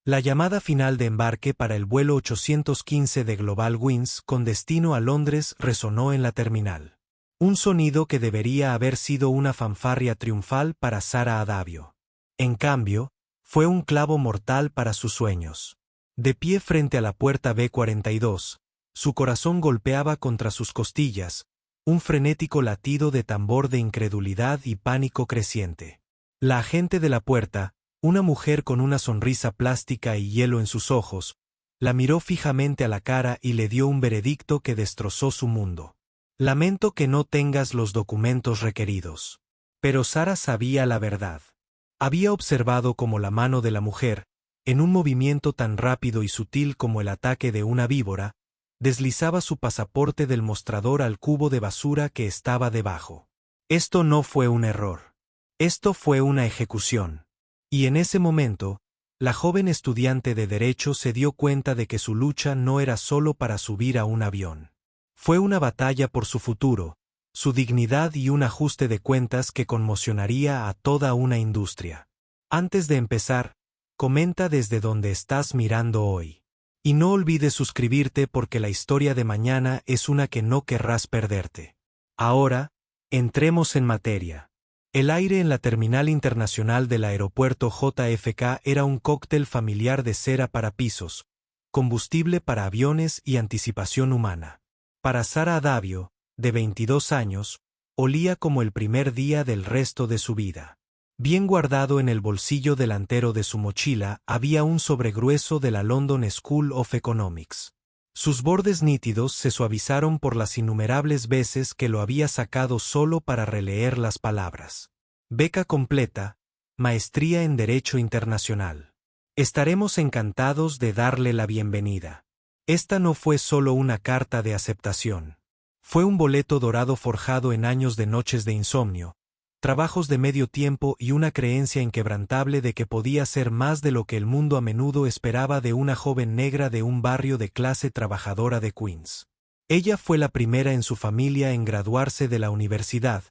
La llamada final de embarque para el vuelo 815 de Global Wings con destino a Londres resonó en la terminal. Un sonido que debería haber sido una fanfarria triunfal para Sara Adavio. En cambio, fue un clavo mortal para sus sueños. De pie frente a la puerta B-42, su corazón golpeaba contra sus costillas, un frenético latido de tambor de incredulidad y pánico creciente. La agente de la puerta, una mujer con una sonrisa plástica y hielo en sus ojos, la miró fijamente a la cara y le dio un veredicto que destrozó su mundo. Lamento que no tengas los documentos requeridos. Pero Sara sabía la verdad. Había observado cómo la mano de la mujer, en un movimiento tan rápido y sutil como el ataque de una víbora, deslizaba su pasaporte del mostrador al cubo de basura que estaba debajo. Esto no fue un error. Esto fue una ejecución. Y en ese momento, la joven estudiante de Derecho se dio cuenta de que su lucha no era solo para subir a un avión. Fue una batalla por su futuro, su dignidad y un ajuste de cuentas que conmocionaría a toda una industria. Antes de empezar, comenta desde donde estás mirando hoy. Y no olvides suscribirte porque la historia de mañana es una que no querrás perderte. Ahora, entremos en materia. El aire en la terminal internacional del aeropuerto JFK era un cóctel familiar de cera para pisos, combustible para aviones y anticipación humana. Para Sara Adavio, de 22 años, olía como el primer día del resto de su vida. Bien guardado en el bolsillo delantero de su mochila había un sobregrueso de la London School of Economics. Sus bordes nítidos se suavizaron por las innumerables veces que lo había sacado solo para releer las palabras. Beca completa, maestría en Derecho Internacional. Estaremos encantados de darle la bienvenida. Esta no fue solo una carta de aceptación. Fue un boleto dorado forjado en años de noches de insomnio, trabajos de medio tiempo y una creencia inquebrantable de que podía ser más de lo que el mundo a menudo esperaba de una joven negra de un barrio de clase trabajadora de Queens. Ella fue la primera en su familia en graduarse de la universidad,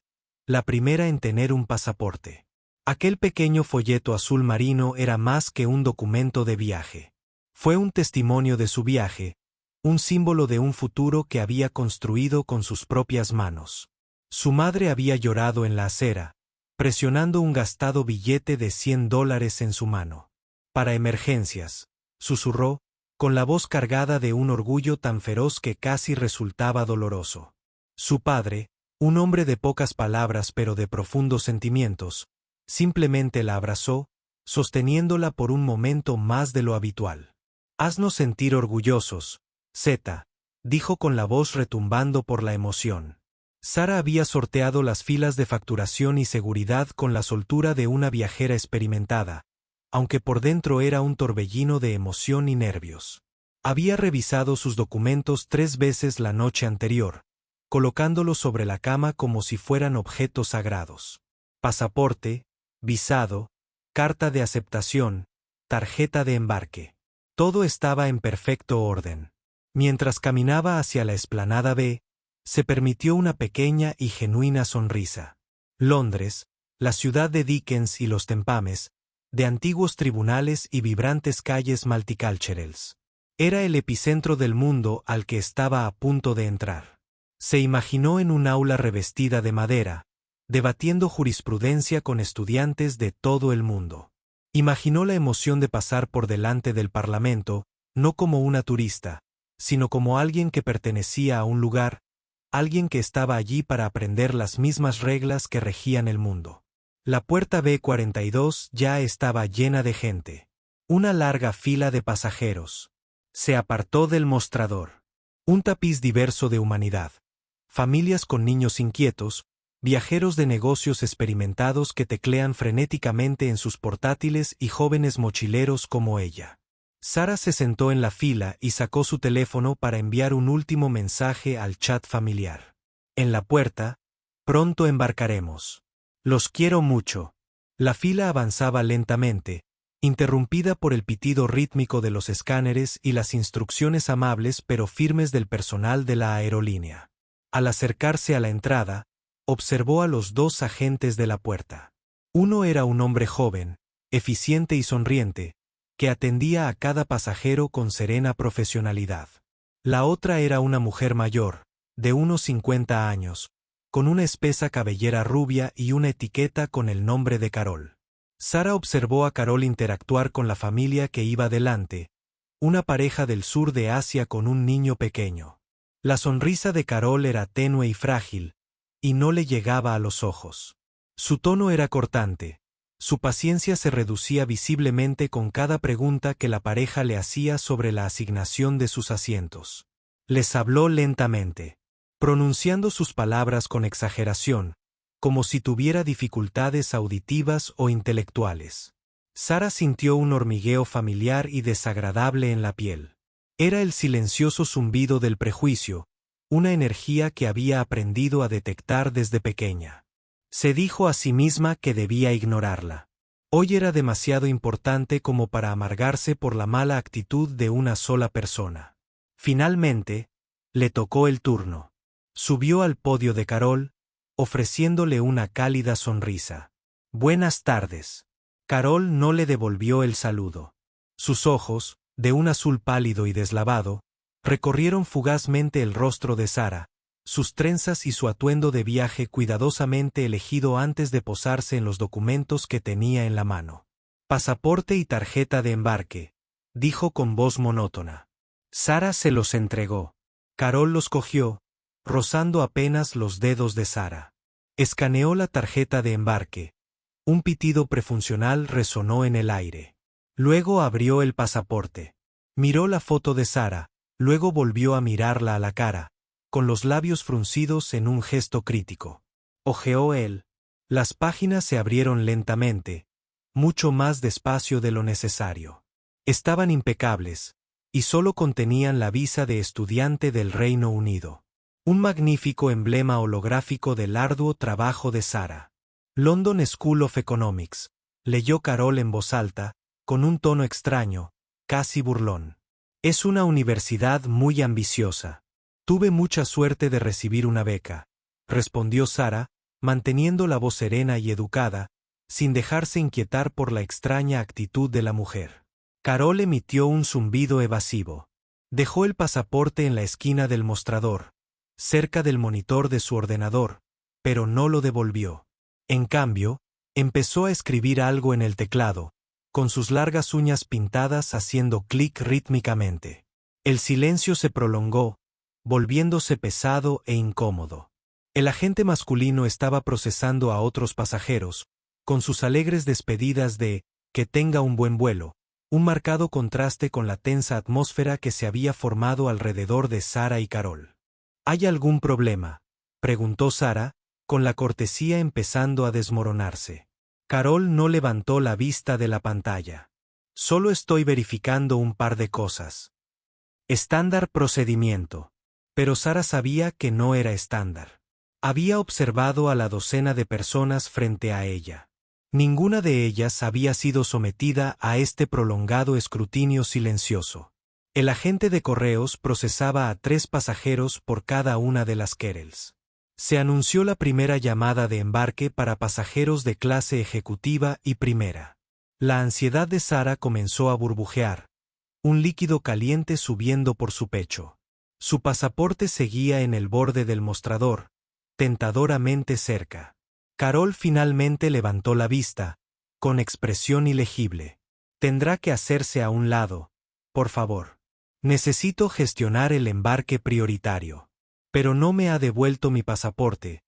la primera en tener un pasaporte. Aquel pequeño folleto azul marino era más que un documento de viaje. Fue un testimonio de su viaje, un símbolo de un futuro que había construido con sus propias manos. Su madre había llorado en la acera, presionando un gastado billete de $100 en su mano. Para emergencias, susurró, con la voz cargada de un orgullo tan feroz que casi resultaba doloroso. Su padre, un hombre de pocas palabras pero de profundos sentimientos, simplemente la abrazó, sosteniéndola por un momento más de lo habitual. «Haznos sentir orgullosos, Zeta», dijo con la voz retumbando por la emoción. Sara había sorteado las filas de facturación y seguridad con la soltura de una viajera experimentada, aunque por dentro era un torbellino de emoción y nervios. Había revisado sus documentos 3 veces la noche anterior, colocándolos sobre la cama como si fueran objetos sagrados. Pasaporte, visado, carta de aceptación, tarjeta de embarque. Todo estaba en perfecto orden. Mientras caminaba hacia la explanada B, se permitió una pequeña y genuina sonrisa. Londres, la ciudad de Dickens y los tempames, de antiguos tribunales y vibrantes calles multiculturals. Era el epicentro del mundo al que estaba a punto de entrar. Se imaginó en un aula revestida de madera, debatiendo jurisprudencia con estudiantes de todo el mundo. Imaginó la emoción de pasar por delante del Parlamento, no como una turista, sino como alguien que pertenecía a un lugar, alguien que estaba allí para aprender las mismas reglas que regían el mundo. La puerta B-42 ya estaba llena de gente. Una larga fila de pasajeros. Se apartó del mostrador. Un tapiz diverso de humanidad. Familias con niños inquietos, viajeros de negocios experimentados que teclean frenéticamente en sus portátiles y jóvenes mochileros como ella. Sara se sentó en la fila y sacó su teléfono para enviar un último mensaje al chat familiar. En la puerta, pronto embarcaremos. Los quiero mucho. La fila avanzaba lentamente, interrumpida por el pitido rítmico de los escáneres y las instrucciones amables pero firmes del personal de la aerolínea. Al acercarse a la entrada, observó a los 2 agentes de la puerta. Uno era un hombre joven, eficiente y sonriente, que atendía a cada pasajero con serena profesionalidad. La otra era una mujer mayor, de unos 50 años, con una espesa cabellera rubia y una etiqueta con el nombre de Carol. Sara observó a Carol interactuar con la familia que iba delante, una pareja del sur de Asia con un niño pequeño. La sonrisa de Carol era tenue y frágil, y no le llegaba a los ojos. Su tono era cortante. Su paciencia se reducía visiblemente con cada pregunta que la pareja le hacía sobre la asignación de sus asientos. Les habló lentamente, pronunciando sus palabras con exageración, como si tuviera dificultades auditivas o intelectuales. Sara sintió un hormigueo familiar y desagradable en la piel. Era el silencioso zumbido del prejuicio, una energía que había aprendido a detectar desde pequeña. Se dijo a sí misma que debía ignorarla. Hoy era demasiado importante como para amargarse por la mala actitud de una sola persona. Finalmente, le tocó el turno. Subió al podio de Carol, ofreciéndole una cálida sonrisa. Buenas tardes. Carol no le devolvió el saludo. Sus ojos, de un azul pálido y deslavado, recorrieron fugazmente el rostro de Sara, sus trenzas y su atuendo de viaje cuidadosamente elegido antes de posarse en los documentos que tenía en la mano. Pasaporte y tarjeta de embarque, dijo con voz monótona. Sara se los entregó. Carol los cogió, rozando apenas los dedos de Sara. Escaneó la tarjeta de embarque. Un pitido prefuncional resonó en el aire. Luego abrió el pasaporte. Miró la foto de Sara, luego volvió a mirarla a la cara, con los labios fruncidos en un gesto crítico. Hojeó él. Las páginas se abrieron lentamente, mucho más despacio de lo necesario. Estaban impecables, y solo contenían la visa de estudiante del Reino Unido. Un magnífico emblema holográfico del arduo trabajo de Sara. London School of Economics, leyó Carol en voz alta, con un tono extraño, casi burlón. Es una universidad muy ambiciosa. Tuve mucha suerte de recibir una beca, respondió Sara, manteniendo la voz serena y educada, sin dejarse inquietar por la extraña actitud de la mujer. Carol emitió un zumbido evasivo. Dejó el pasaporte en la esquina del mostrador, cerca del monitor de su ordenador, pero no lo devolvió. En cambio, empezó a escribir algo en el teclado, con sus largas uñas pintadas haciendo clic rítmicamente. El silencio se prolongó, volviéndose pesado e incómodo. El agente masculino estaba procesando a otros pasajeros, con sus alegres despedidas de «que tenga un buen vuelo», un marcado contraste con la tensa atmósfera que se había formado alrededor de Sara y Carol. ¿Hay algún problema?, preguntó Sara, con la cortesía empezando a desmoronarse. Carol no levantó la vista de la pantalla. Solo estoy verificando un par de cosas. Estándar procedimiento. Pero Sara sabía que no era estándar. Había observado a la docena de personas frente a ella. Ninguna de ellas había sido sometida a este prolongado escrutinio silencioso. El agente de correos procesaba a 3 pasajeros por cada una de las Kerels. Se anunció la primera llamada de embarque para pasajeros de clase ejecutiva y primera. La ansiedad de Sara comenzó a burbujear, un líquido caliente subiendo por su pecho. Su pasaporte seguía en el borde del mostrador, tentadoramente cerca. Carol finalmente levantó la vista, con expresión ilegible. Tendrá que hacerse a un lado, por favor. Necesito gestionar el embarque prioritario. Pero no me ha devuelto mi pasaporte,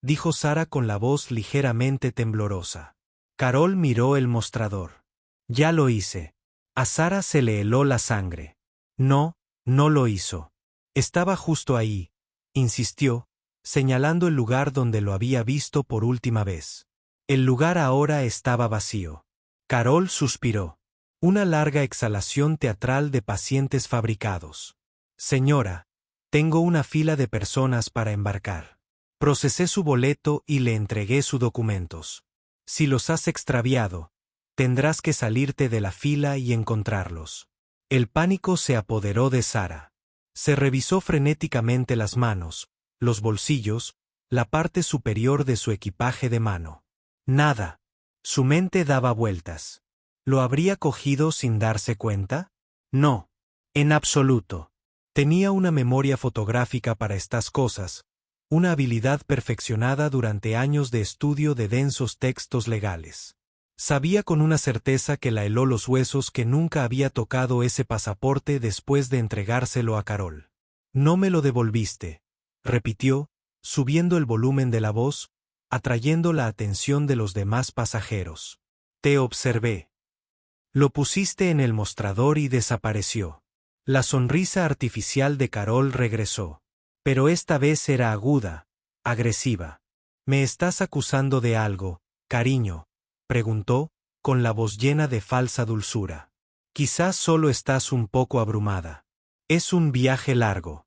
dijo Sara con la voz ligeramente temblorosa. Carol miró el mostrador. Ya lo hice. A Sara se le heló la sangre. No, no lo hizo. Estaba justo ahí, insistió, señalando el lugar donde lo había visto por última vez. El lugar ahora estaba vacío. Carol suspiró. Una larga exhalación teatral de pacientes fabricados. Señora, tengo una fila de personas para embarcar. Procesé su boleto y le entregué sus documentos. Si los has extraviado, tendrás que salirte de la fila y encontrarlos. El pánico se apoderó de Sara. Se revisó frenéticamente las manos, los bolsillos, la parte superior de su equipaje de mano. Nada. Su mente daba vueltas. ¿Lo habría cogido sin darse cuenta? No, en absoluto. Tenía una memoria fotográfica para estas cosas, una habilidad perfeccionada durante años de estudio de densos textos legales. Sabía con una certeza que la heló los huesos que nunca había tocado ese pasaporte después de entregárselo a Carol. No me lo devolviste, repitió, subiendo el volumen de la voz, atrayendo la atención de los demás pasajeros. Te observé. Lo pusiste en el mostrador y desapareció. La sonrisa artificial de Carol regresó. Pero esta vez era aguda, agresiva. ¿Me estás acusando de algo, cariño?, preguntó, con la voz llena de falsa dulzura. Quizás solo estás un poco abrumada. Es un viaje largo.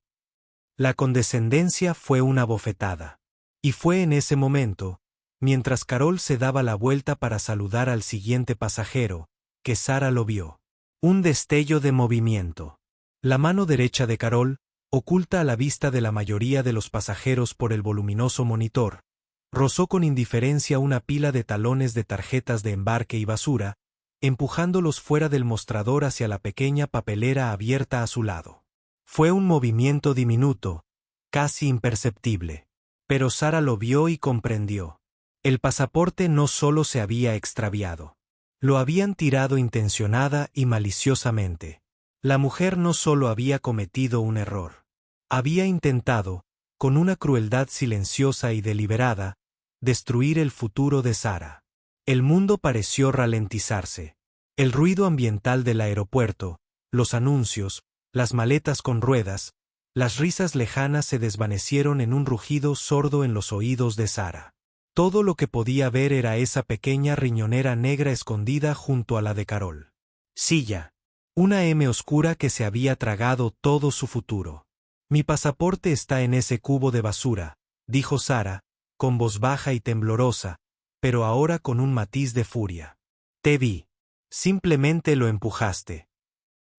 La condescendencia fue una bofetada. Y fue en ese momento, mientras Carol se daba la vuelta para saludar al siguiente pasajero, que Sara lo vio. Un destello de movimiento. La mano derecha de Carol, oculta a la vista de la mayoría de los pasajeros por el voluminoso monitor, rozó con indiferencia una pila de talones de tarjetas de embarque y basura, empujándolos fuera del mostrador hacia la pequeña papelera abierta a su lado. Fue un movimiento diminuto, casi imperceptible. Pero Sara lo vio y comprendió. El pasaporte no solo se había extraviado. Lo habían tirado intencionada y maliciosamente. La mujer no solo había cometido un error. Había intentado, con una crueldad silenciosa y deliberada, destruir el futuro de Sara. El mundo pareció ralentizarse. El ruido ambiental del aeropuerto, los anuncios, las maletas con ruedas, las risas lejanas se desvanecieron en un rugido sordo en los oídos de Sara. Todo lo que podía ver era esa pequeña riñonera negra escondida junto a la de Carol. Silla. Una M oscura que se había tragado todo su futuro. Mi pasaporte está en ese cubo de basura, dijo Sara, con voz baja y temblorosa, pero ahora con un matiz de furia. Te vi. Simplemente lo empujaste.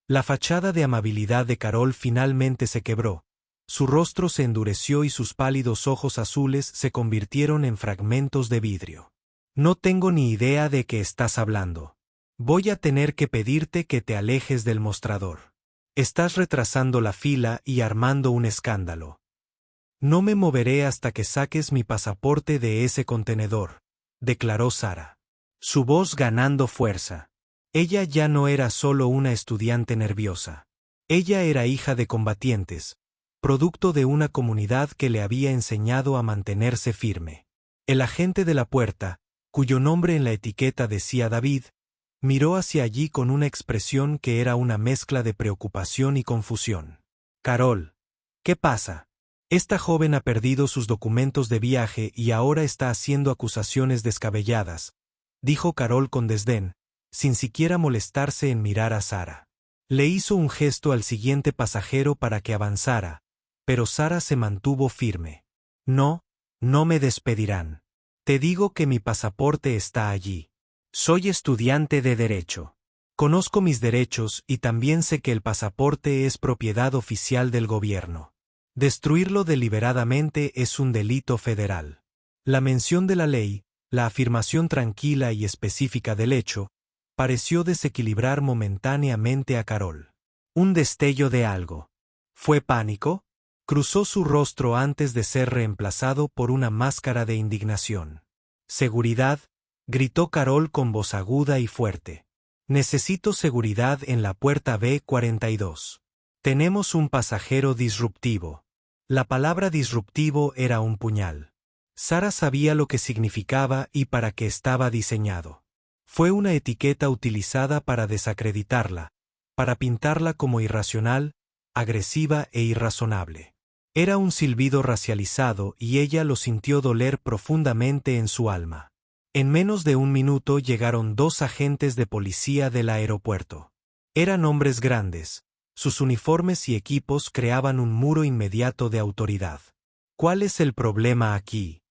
La fachada de amabilidad de Carol finalmente se quebró. Su rostro se endureció y sus pálidos ojos azules se convirtieron en fragmentos de vidrio. No tengo ni idea de qué estás hablando. Voy a tener que pedirte que te alejes del mostrador. Estás retrasando la fila y armando un escándalo. No me moveré hasta que saques mi pasaporte de ese contenedor, declaró Sara. Su voz ganando fuerza. Ella ya no era solo una estudiante nerviosa. Ella era hija de combatientes, producto de una comunidad que le había enseñado a mantenerse firme. El agente de la puerta, cuyo nombre en la etiqueta decía David, miró hacia allí con una expresión que era una mezcla de preocupación y confusión. Carol, ¿qué pasa? Esta joven ha perdido sus documentos de viaje y ahora está haciendo acusaciones descabelladas, dijo Carol con desdén, sin siquiera molestarse en mirar a Sara. Le hizo un gesto al siguiente pasajero para que avanzara, pero Sara se mantuvo firme. No, no me despedirán. Te digo que mi pasaporte está allí. Soy estudiante de Derecho. Conozco mis derechos y también sé que el pasaporte es propiedad oficial del gobierno. Destruirlo deliberadamente es un delito federal. La mención de la ley, la afirmación tranquila y específica del hecho, pareció desequilibrar momentáneamente a Carol. Un destello de algo. ¿Fue pánico? Cruzó su rostro antes de ser reemplazado por una máscara de indignación. Seguridad, gritó Carol con voz aguda y fuerte. Necesito seguridad en la puerta B42. Tenemos un pasajero disruptivo. La palabra disruptivo era un puñal. Sara sabía lo que significaba y para qué estaba diseñado. Fue una etiqueta utilizada para desacreditarla, para pintarla como irracional, agresiva e irrazonable. Era un silbido racializado y ella lo sintió doler profundamente en su alma. En menos de un minuto llegaron 2 agentes de policía del aeropuerto. Eran hombres grandes. Sus uniformes y equipos creaban un muro inmediato de autoridad. ¿Cuál es el problema aquí?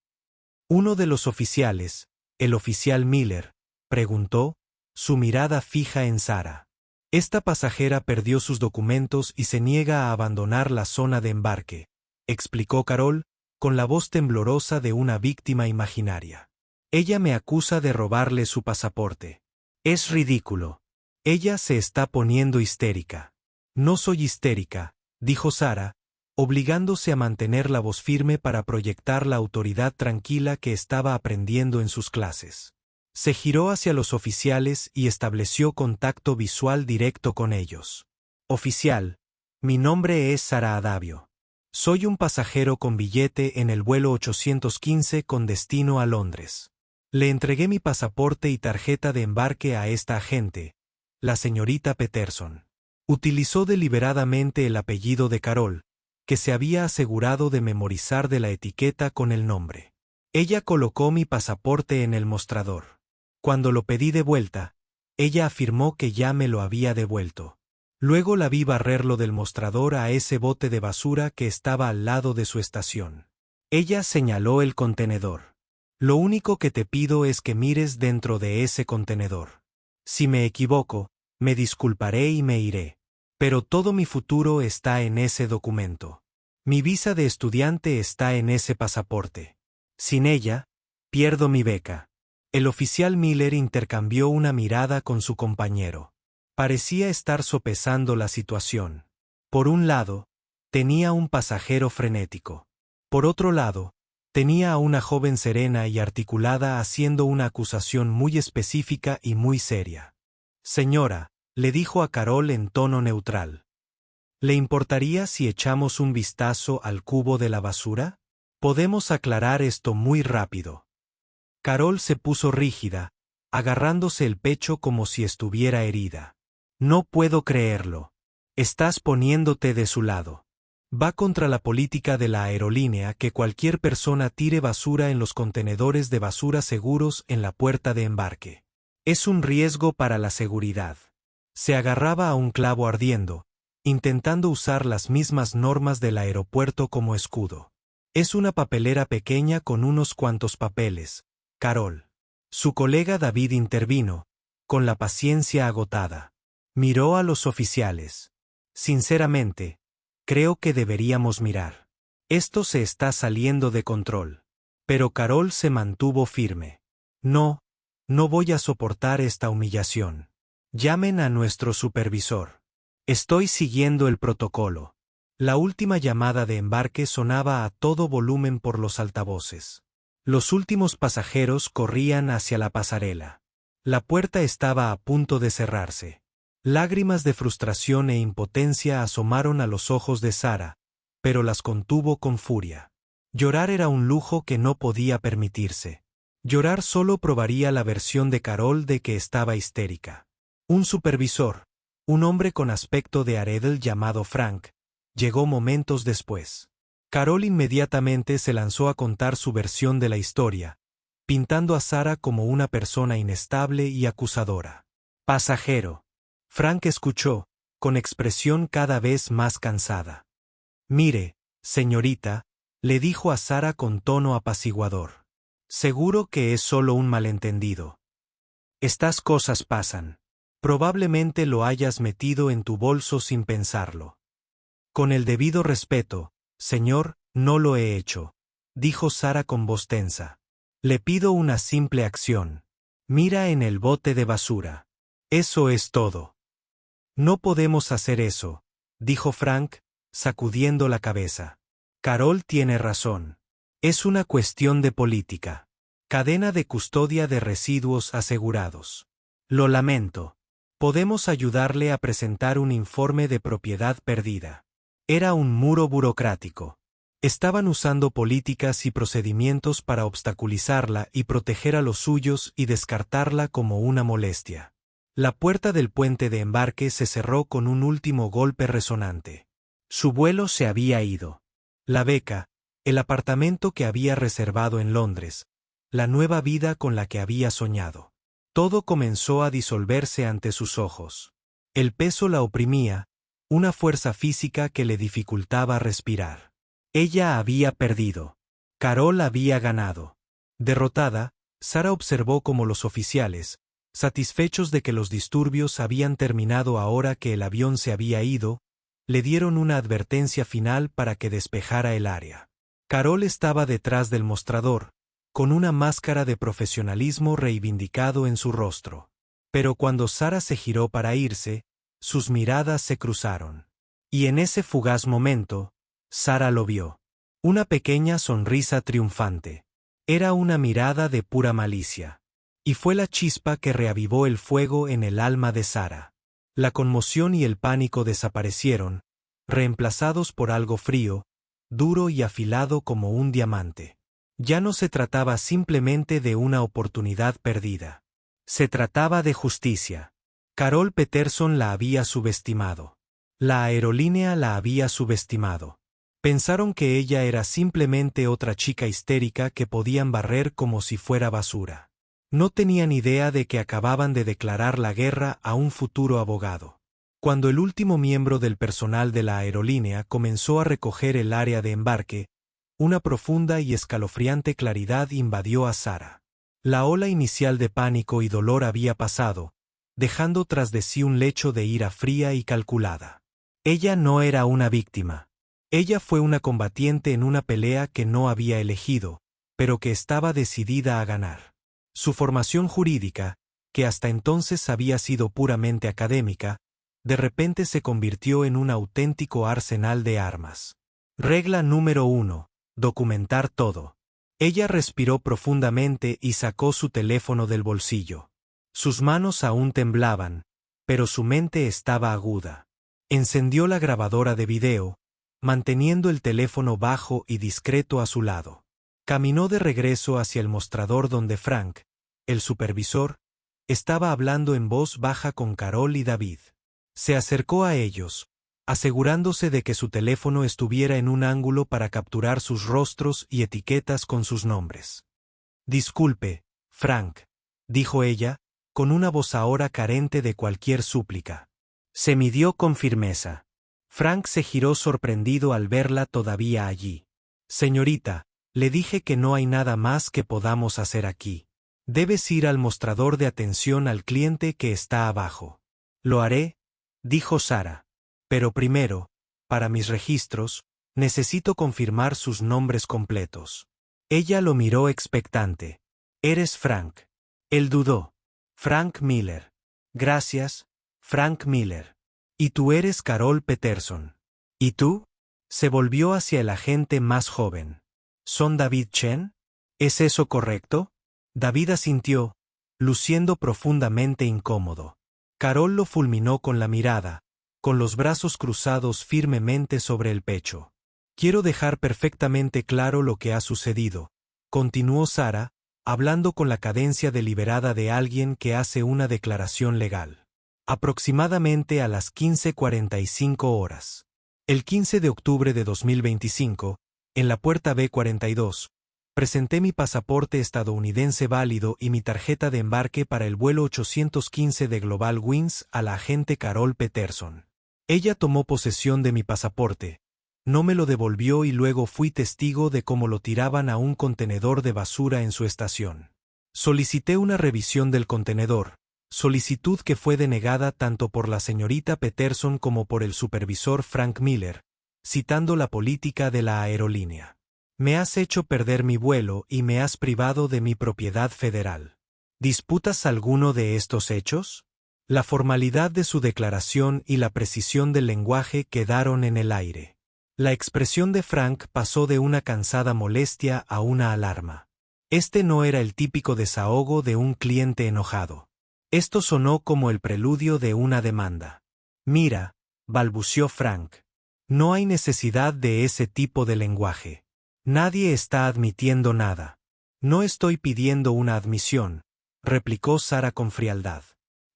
Uno de los oficiales, el oficial Miller, preguntó, su mirada fija en Sara. Esta pasajera perdió sus documentos y se niega a abandonar la zona de embarque, explicó Carol, con la voz temblorosa de una víctima imaginaria. Ella me acusa de robarle su pasaporte. Es ridículo. Ella se está poniendo histérica. No soy histérica, dijo Sara, obligándose a mantener la voz firme para proyectar la autoridad tranquila que estaba aprendiendo en sus clases. Se giró hacia los oficiales y estableció contacto visual directo con ellos. Oficial, mi nombre es Sara Adavio. Soy un pasajero con billete en el vuelo 815 con destino a Londres. Le entregué mi pasaporte y tarjeta de embarque a esta agente, la señorita Peterson. Utilizó deliberadamente el apellido de Carol, que se había asegurado de memorizar de la etiqueta con el nombre. Ella colocó mi pasaporte en el mostrador. Cuando lo pedí de vuelta, ella afirmó que ya me lo había devuelto. Luego la vi barrerlo del mostrador a ese bote de basura que estaba al lado de su estación. Ella señaló el contenedor. Lo único que te pido es que mires dentro de ese contenedor. Si me equivoco, me disculparé y me iré. Pero todo mi futuro está en ese documento. Mi visa de estudiante está en ese pasaporte. Sin ella, pierdo mi beca. El oficial Miller intercambió una mirada con su compañero. Parecía estar sopesando la situación. Por un lado, tenía un pasajero frenético. Por otro lado, tenía a una joven serena y articulada haciendo una acusación muy específica y muy seria. Señora, le dijo a Carol en tono neutral. ¿Le importaría si echamos un vistazo al cubo de la basura? Podemos aclarar esto muy rápido. Carol se puso rígida, agarrándose el pecho como si estuviera herida. No puedo creerlo. Estás poniéndote de su lado. Va contra la política de la aerolínea que cualquier persona tire basura en los contenedores de basura seguros en la puerta de embarque. Es un riesgo para la seguridad. Se agarraba a un clavo ardiendo, intentando usar las mismas normas del aeropuerto como escudo. Es una papelera pequeña con unos cuantos papeles, Carol. Su colega David intervino, con la paciencia agotada. Miró a los oficiales. Sinceramente, creo que deberíamos mirar. Esto se está saliendo de control. Pero Carol se mantuvo firme. No voy a soportar esta humillación. Llamen a nuestro supervisor. Estoy siguiendo el protocolo. La última llamada de embarque sonaba a todo volumen por los altavoces. Los últimos pasajeros corrían hacia la pasarela. La puerta estaba a punto de cerrarse. Lágrimas de frustración e impotencia asomaron a los ojos de Sara, pero las contuvo con furia. Llorar era un lujo que no podía permitirse. Llorar solo probaría la versión de Carol de que estaba histérica. Un supervisor, un hombre con aspecto de Aredel llamado Frank, llegó momentos después. Carol inmediatamente se lanzó a contar su versión de la historia, pintando a Sara como una persona inestable y acusadora. Pasajero. Frank escuchó, con expresión cada vez más cansada. Mire, señorita, le dijo a Sara con tono apaciguador. Seguro que es solo un malentendido. Estas cosas pasan. Probablemente lo hayas metido en tu bolso sin pensarlo. Con el debido respeto, señor, no lo he hecho, dijo Sara con voz tensa. Le pido una simple acción. Mira en el bote de basura. Eso es todo. No podemos hacer eso, dijo Frank, sacudiendo la cabeza. Carol tiene razón. Es una cuestión de política. Cadena de custodia de residuos asegurados. Lo lamento. Podemos ayudarle a presentar un informe de propiedad perdida. Era un muro burocrático. Estaban usando políticas y procedimientos para obstaculizarla y proteger a los suyos y descartarla como una molestia. La puerta del puente de embarque se cerró con un último golpe resonante. Su vuelo se había ido. La beca, el apartamento que había reservado en Londres, la nueva vida con la que había soñado. Todo comenzó a disolverse ante sus ojos. El peso la oprimía, una fuerza física que le dificultaba respirar. Ella había perdido. Carol había ganado. Derrotada, Sara observó cómo los oficiales, satisfechos de que los disturbios habían terminado ahora que el avión se había ido, le dieron una advertencia final para que despejara el área. Carol estaba detrás del mostrador, con una máscara de profesionalismo reivindicado en su rostro. Pero cuando Sara se giró para irse, sus miradas se cruzaron. Y en ese fugaz momento, Sara lo vio. Una pequeña sonrisa triunfante. Era una mirada de pura malicia. Y fue la chispa que reavivó el fuego en el alma de Sara. La conmoción y el pánico desaparecieron, reemplazados por algo frío, duro y afilado como un diamante. Ya no se trataba simplemente de una oportunidad perdida. Se trataba de justicia. Carol Peterson la había subestimado. La aerolínea la había subestimado. Pensaron que ella era simplemente otra chica histérica que podían barrer como si fuera basura. No tenían idea de que acababan de declarar la guerra a un futuro abogado. Cuando el último miembro del personal de la aerolínea comenzó a recoger el área de embarque, una profunda y escalofriante claridad invadió a Sara. La ola inicial de pánico y dolor había pasado, dejando tras de sí un lecho de ira fría y calculada. Ella no era una víctima. Ella fue una combatiente en una pelea que no había elegido, pero que estaba decidida a ganar. Su formación jurídica, que hasta entonces había sido puramente académica, de repente se convirtió en un auténtico arsenal de armas. Regla número 1. Documentar todo. Ella respiró profundamente y sacó su teléfono del bolsillo. Sus manos aún temblaban, pero su mente estaba aguda. Encendió la grabadora de video, manteniendo el teléfono bajo y discreto a su lado. Caminó de regreso hacia el mostrador donde Frank, el supervisor, estaba hablando en voz baja con Carol y David. Se acercó a ellos, asegurándose de que su teléfono estuviera en un ángulo para capturar sus rostros y etiquetas con sus nombres. «Disculpe, Frank», dijo ella, con una voz ahora carente de cualquier súplica. Se midió con firmeza. Frank se giró sorprendido al verla todavía allí. «Señorita, le dije que no hay nada más que podamos hacer aquí. Debes ir al mostrador de atención al cliente que está abajo». «Lo haré», dijo Sara. «Pero primero, para mis registros, necesito confirmar sus nombres completos». Ella lo miró expectante. «¿Eres Frank?» Él dudó. «Frank Miller». «Gracias, Frank Miller». «Y tú eres Carol Peterson». «¿Y tú?» Se volvió hacia el agente más joven. «¿Son David Chen? ¿Es eso correcto?» David asintió, luciendo profundamente incómodo. Carol lo fulminó con la mirada, con los brazos cruzados firmemente sobre el pecho. «Quiero dejar perfectamente claro lo que ha sucedido», continuó Sara, hablando con la cadencia deliberada de alguien que hace una declaración legal. Aproximadamente a las 15:45 horas. El 15 de octubre de 2025, en la puerta B42, presenté mi pasaporte estadounidense válido y mi tarjeta de embarque para el vuelo 815 de Global Wings a la agente Carol Peterson. Ella tomó posesión de mi pasaporte, no me lo devolvió y luego fui testigo de cómo lo tiraban a un contenedor de basura en su estación. Solicité una revisión del contenedor, solicitud que fue denegada tanto por la señorita Peterson como por el supervisor Frank Miller, citando la política de la aerolínea. «Me has hecho perder mi vuelo y me has privado de mi propiedad federal. ¿Disputas alguno de estos hechos?» La formalidad de su declaración y la precisión del lenguaje quedaron en el aire. La expresión de Frank pasó de una cansada molestia a una alarma. Este no era el típico desahogo de un cliente enojado. Esto sonó como el preludio de una demanda. «Mira», balbució Frank. «No hay necesidad de ese tipo de lenguaje. Nadie está admitiendo nada». «No estoy pidiendo una admisión», replicó Sara con frialdad.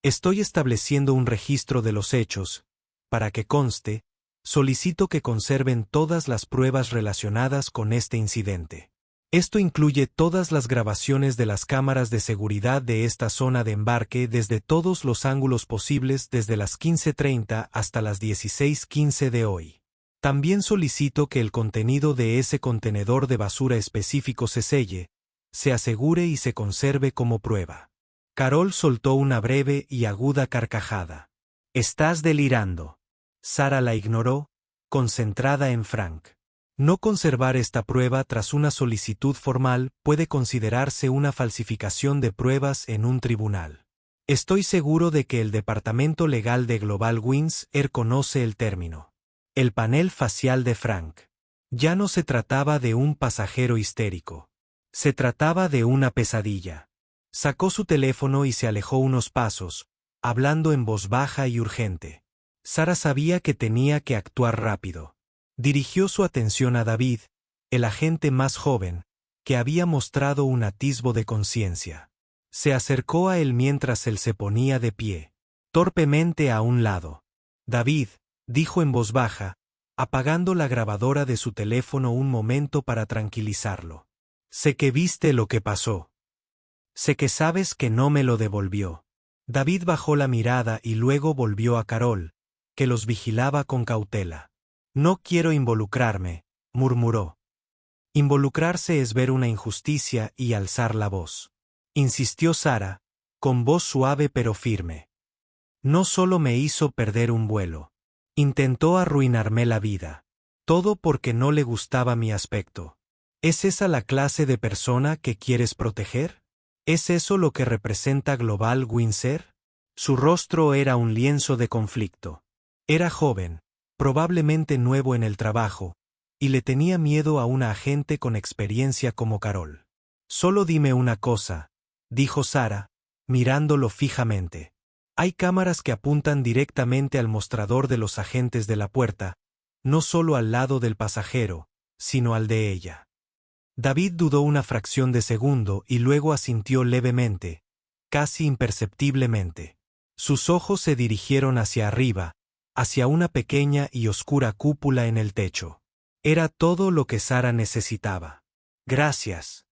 «Estoy estableciendo un registro de los hechos. Para que conste, solicito que conserven todas las pruebas relacionadas con este incidente. Esto incluye todas las grabaciones de las cámaras de seguridad de esta zona de embarque desde todos los ángulos posibles desde las 15:30 hasta las 16:15 de hoy. También solicito que el contenido de ese contenedor de basura específico se selle, se asegure y se conserve como prueba». Carol soltó una breve y aguda carcajada. «Estás delirando». Sara la ignoró, concentrada en Frank. No conservar esta prueba tras una solicitud formal puede considerarse una falsificación de pruebas en un tribunal. Estoy seguro de que el departamento legal de Global Wins conoce el término. El panel facial de Frank. Ya no se trataba de un pasajero histérico. Se trataba de una pesadilla. Sacó su teléfono y se alejó unos pasos, hablando en voz baja y urgente. Sara sabía que tenía que actuar rápido. Dirigió su atención a David, el agente más joven, que había mostrado un atisbo de conciencia. Se acercó a él mientras él se ponía de pie, torpemente a un lado. David, dijo en voz baja, apagando la grabadora de su teléfono un momento para tranquilizarlo. Sé que viste lo que pasó. Sé que sabes que no me lo devolvió. David bajó la mirada y luego volvió a Carol, que los vigilaba con cautela. No quiero involucrarme, murmuró. Involucrarse es ver una injusticia y alzar la voz. Insistió Sara, con voz suave pero firme. No solo me hizo perder un vuelo. Intentó arruinarme la vida. Todo porque no le gustaba mi aspecto. ¿Es esa la clase de persona que quieres proteger? ¿Es eso lo que representa Global Windsor? Su rostro era un lienzo de conflicto. Era joven, probablemente nuevo en el trabajo, y le tenía miedo a una agente con experiencia como Carol. Solo dime una cosa, dijo Sara, mirándolo fijamente. Hay cámaras que apuntan directamente al mostrador de los agentes de la puerta, no solo al lado del pasajero, sino al de ella. David dudó una fracción de segundo y luego asintió levemente, casi imperceptiblemente. Sus ojos se dirigieron hacia arriba, hacia una pequeña y oscura cúpula en el techo. Era todo lo que Sara necesitaba. Gracias.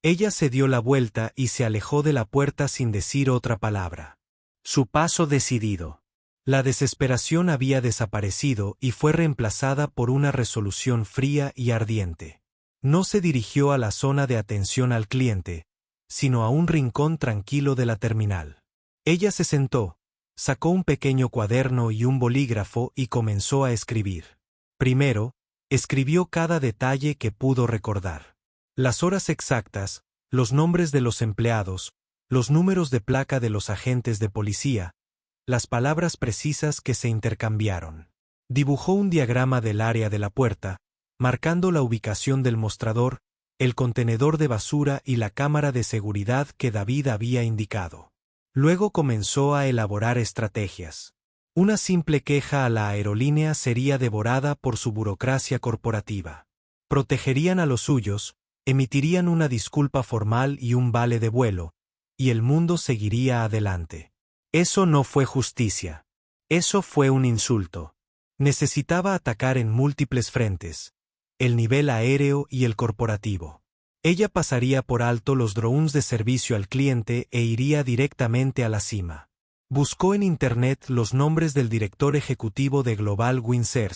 Ella se dio la vuelta y se alejó de la puerta sin decir otra palabra. Su paso decidido. La desesperación había desaparecido y fue reemplazada por una resolución fría y ardiente. No se dirigió a la zona de atención al cliente, sino a un rincón tranquilo de la terminal. Ella se sentó, sacó un pequeño cuaderno y un bolígrafo y comenzó a escribir. Primero, escribió cada detalle que pudo recordar. Las horas exactas, los nombres de los empleados, los números de placa de los agentes de policía, las palabras precisas que se intercambiaron. Dibujó un diagrama del área de la puerta, marcando la ubicación del mostrador, el contenedor de basura y la cámara de seguridad que David había indicado. Luego comenzó a elaborar estrategias. Una simple queja a la aerolínea sería devorada por su burocracia corporativa. Protegerían a los suyos, emitirían una disculpa formal y un vale de vuelo, y el mundo seguiría adelante. Eso no fue justicia. Eso fue un insulto. Necesitaba atacar en múltiples frentes, el nivel aéreo y el corporativo. Ella pasaría por alto los drones de servicio al cliente e iría directamente a la cima. Buscó en Internet los nombres del director ejecutivo de Global Windsor,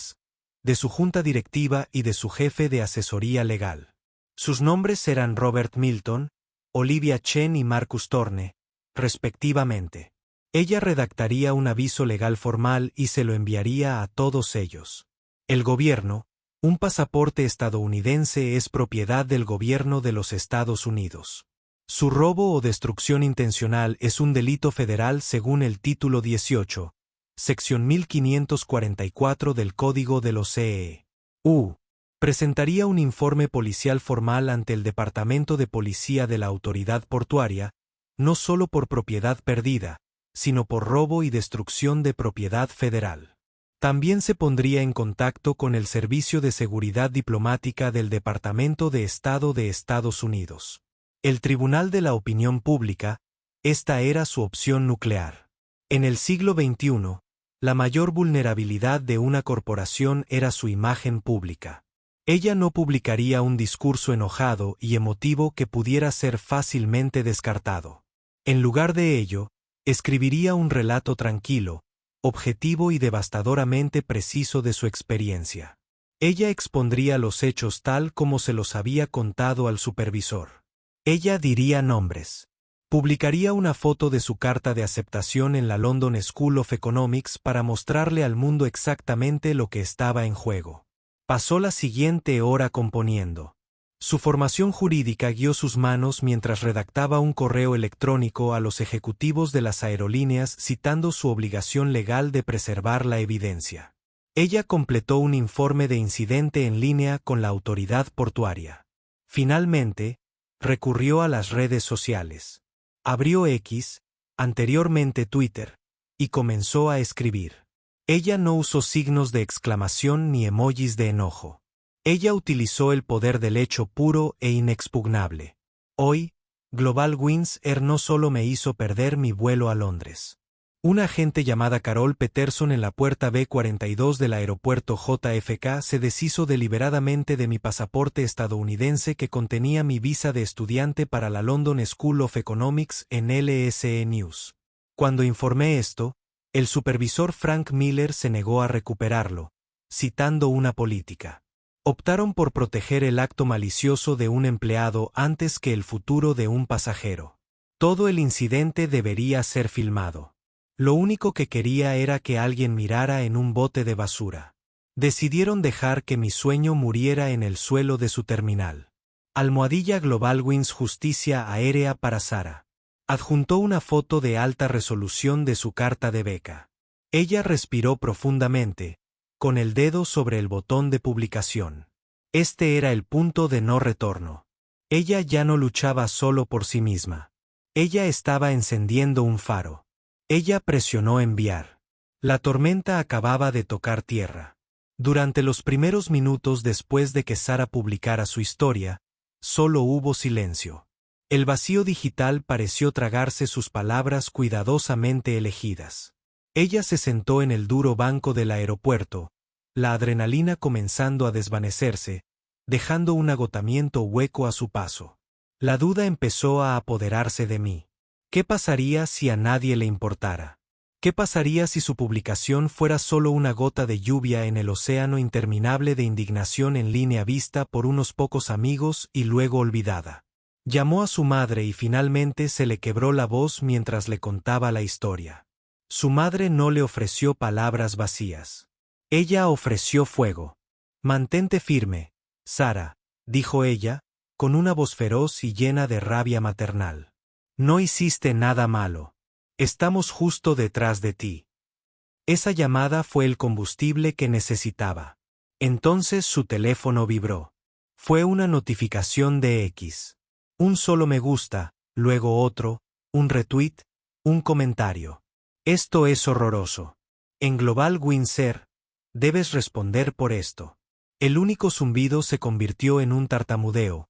de su junta directiva y de su jefe de asesoría legal. Sus nombres eran Robert Milton, Olivia Chen y Marcus Thorne, respectivamente. Ella redactaría un aviso legal formal y se lo enviaría a todos ellos. El gobierno, un pasaporte estadounidense es propiedad del gobierno de los Estados Unidos. Su robo o destrucción intencional es un delito federal según el título 18, sección 1544 del Código de los C.E.U. Presentaría un informe policial formal ante el Departamento de Policía de la Autoridad Portuaria, no solo por propiedad perdida, sino por robo y destrucción de propiedad federal. También se pondría en contacto con el Servicio de Seguridad Diplomática del Departamento de Estado de Estados Unidos. El Tribunal de la Opinión Pública, esta era su opción nuclear. En el siglo XXI, la mayor vulnerabilidad de una corporación era su imagen pública. Ella no publicaría un discurso enojado y emotivo que pudiera ser fácilmente descartado. En lugar de ello, escribiría un relato tranquilo, objetivo y devastadoramente preciso de su experiencia. Ella expondría los hechos tal como se los había contado al supervisor. Ella diría nombres. Publicaría una foto de su carta de aceptación en la London School of Economics para mostrarle al mundo exactamente lo que estaba en juego. Pasó la siguiente hora componiendo. Su formación jurídica guió sus manos mientras redactaba un correo electrónico a los ejecutivos de las aerolíneas citando su obligación legal de preservar la evidencia. Ella completó un informe de incidente en línea con la autoridad portuaria. Finalmente, recurrió a las redes sociales. Abrió X, anteriormente Twitter, y comenzó a escribir. Ella no usó signos de exclamación ni emojis de enojo. Ella utilizó el poder del hecho puro e inexpugnable. Hoy, Global Wings Air no solo me hizo perder mi vuelo a Londres. Una agente llamada Carol Peterson en la puerta B42 del aeropuerto JFK se deshizo deliberadamente de mi pasaporte estadounidense que contenía mi visa de estudiante para la London School of Economics en LSE News. Cuando informé esto, el supervisor Frank Miller se negó a recuperarlo, citando una política. Optaron por proteger el acto malicioso de un empleado antes que el futuro de un pasajero. Todo el incidente debería ser filmado. Lo único que quería era que alguien mirara en un bote de basura. Decidieron dejar que mi sueño muriera en el suelo de su terminal. Almohadilla Global Wings Justicia Aérea para Sara. Adjuntó una foto de alta resolución de su carta de beca. Ella respiró profundamente, con el dedo sobre el botón de publicación. Este era el punto de no retorno. Ella ya no luchaba solo por sí misma. Ella estaba encendiendo un faro. Ella presionó enviar. La tormenta acababa de tocar tierra. Durante los primeros minutos después de que Sara publicara su historia, solo hubo silencio. El vacío digital pareció tragarse sus palabras cuidadosamente elegidas. Ella se sentó en el duro banco del aeropuerto, la adrenalina comenzando a desvanecerse, dejando un agotamiento hueco a su paso. La duda empezó a apoderarse de mí. ¿Qué pasaría si a nadie le importara? ¿Qué pasaría si su publicación fuera solo una gota de lluvia en el océano interminable de indignación en línea vista por unos pocos amigos y luego olvidada? Llamó a su madre y finalmente se le quebró la voz mientras le contaba la historia. Su madre no le ofreció palabras vacías. Ella ofreció fuego. Mantente firme, Sara, dijo ella, con una voz feroz y llena de rabia maternal. No hiciste nada malo. Estamos justo detrás de ti. Esa llamada fue el combustible que necesitaba. Entonces su teléfono vibró. Fue una notificación de X. Un solo me gusta, luego otro, un retweet, un comentario. Esto es horroroso. En Global Wings Air, debes responder por esto. El único zumbido se convirtió en un tartamudeo,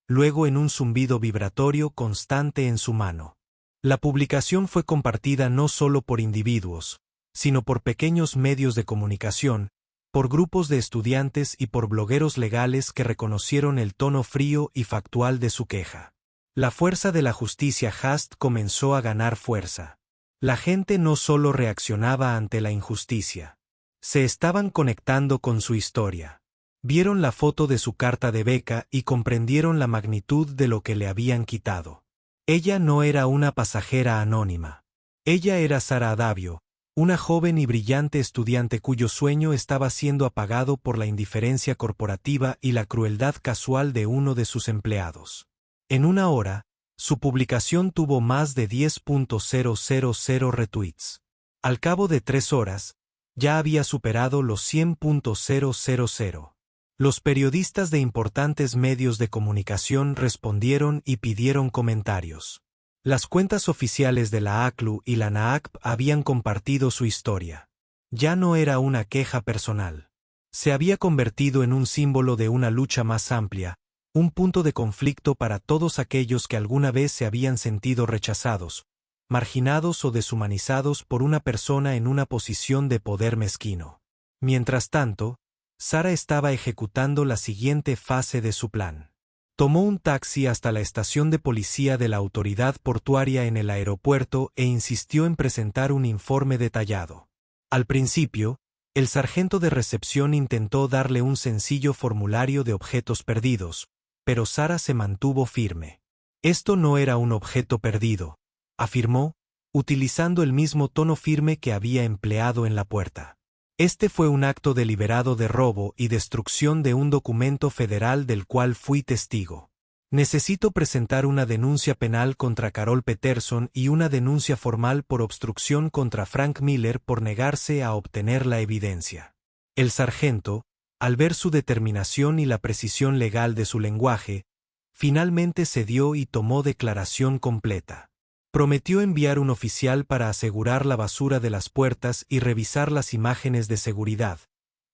luego en un zumbido vibratorio constante en su mano. La publicación fue compartida no solo por individuos, sino por pequeños medios de comunicación, por grupos de estudiantes y por blogueros legales que reconocieron el tono frío y factual de su queja. La fuerza de la justicia Just comenzó a ganar fuerza. La gente no solo reaccionaba ante la injusticia. Se estaban conectando con su historia. Vieron la foto de su carta de beca y comprendieron la magnitud de lo que le habían quitado. Ella no era una pasajera anónima. Ella era Sara Adavio, una joven y brillante estudiante cuyo sueño estaba siendo apagado por la indiferencia corporativa y la crueldad casual de uno de sus empleados. En una hora, su publicación tuvo más de 10.000 retweets. Al cabo de 3 horas, ya había superado los 100.000. Los periodistas de importantes medios de comunicación respondieron y pidieron comentarios. Las cuentas oficiales de la ACLU y la NAACP habían compartido su historia. Ya no era una queja personal. Se había convertido en un símbolo de una lucha más amplia, un punto de conflicto para todos aquellos que alguna vez se habían sentido rechazados, marginados o deshumanizados por una persona en una posición de poder mezquino. Mientras tanto, Sara estaba ejecutando la siguiente fase de su plan. Tomó un taxi hasta la estación de policía de la autoridad portuaria en el aeropuerto e insistió en presentar un informe detallado. Al principio, el sargento de recepción intentó darle un sencillo formulario de objetos perdidos, pero Sara se mantuvo firme. Esto no era un objeto perdido, afirmó, utilizando el mismo tono firme que había empleado en la puerta. Este fue un acto deliberado de robo y destrucción de un documento federal del cual fui testigo. Necesito presentar una denuncia penal contra Carol Peterson y una denuncia formal por obstrucción contra Frank Miller por negarse a obtener la evidencia. El sargento, al ver su determinación y la precisión legal de su lenguaje, finalmente cedió y tomó declaración completa. Prometió enviar un oficial para asegurar la basura de las puertas y revisar las imágenes de seguridad,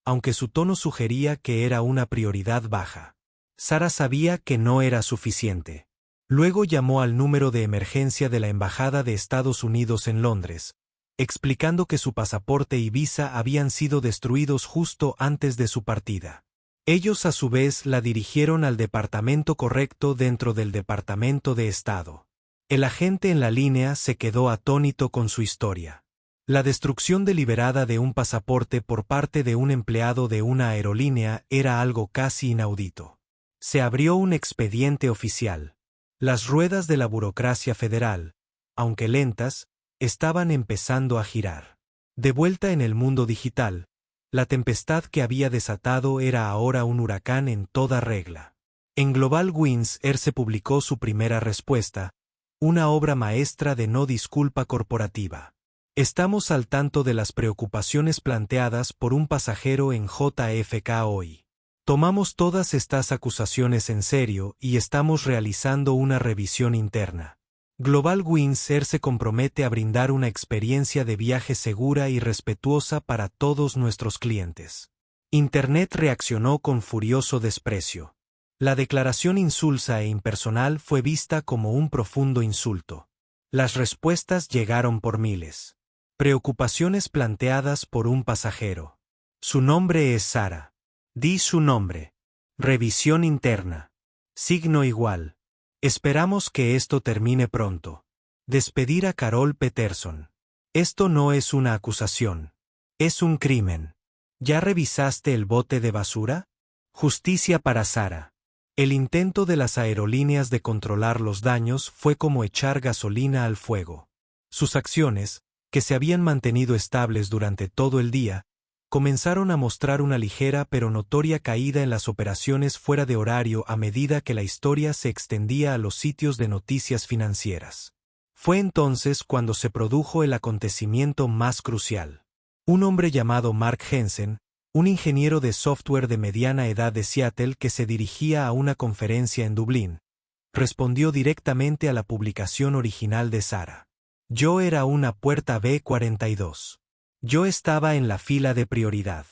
aunque su tono sugería que era una prioridad baja. Sara sabía que no era suficiente. Luego llamó al número de emergencia de la Embajada de Estados Unidos en Londres, explicando que su pasaporte y visa habían sido destruidos justo antes de su partida. Ellos a su vez la dirigieron al departamento correcto dentro del Departamento de Estado. El agente en la línea se quedó atónito con su historia. La destrucción deliberada de un pasaporte por parte de un empleado de una aerolínea era algo casi inaudito. Se abrió un expediente oficial. Las ruedas de la burocracia federal, aunque lentas, estaban empezando a girar. De vuelta en el mundo digital, la tempestad que había desatado era ahora un huracán en toda regla. En Global Wins Air se publicó su primera respuesta, una obra maestra de no disculpa corporativa. Estamos al tanto de las preocupaciones planteadas por un pasajero en JFK hoy. Tomamos todas estas acusaciones en serio y estamos realizando una revisión interna. Global Wins Air se compromete a brindar una experiencia de viaje segura y respetuosa para todos nuestros clientes. Internet reaccionó con furioso desprecio. La declaración insulsa e impersonal fue vista como un profundo insulto. Las respuestas llegaron por miles. Preocupaciones planteadas por un pasajero. Su nombre es Sara. Di su nombre. Revisión interna. Signo igual. Esperamos que esto termine pronto. Despedir a Carol Peterson. Esto no es una acusación. Es un crimen. ¿Ya revisaste el bote de basura? Justicia para Sara. El intento de las aerolíneas de controlar los daños fue como echar gasolina al fuego. Sus acciones, que se habían mantenido estables durante todo el día, comenzaron a mostrar una ligera pero notoria caída en las operaciones fuera de horario a medida que la historia se extendía a los sitios de noticias financieras. Fue entonces cuando se produjo el acontecimiento más crucial. Un hombre llamado Mark Jensen, un ingeniero de software de mediana edad de Seattle que se dirigía a una conferencia en Dublín, respondió directamente a la publicación original de Sara. Yo era una puerta B42. Yo estaba en la fila de prioridad.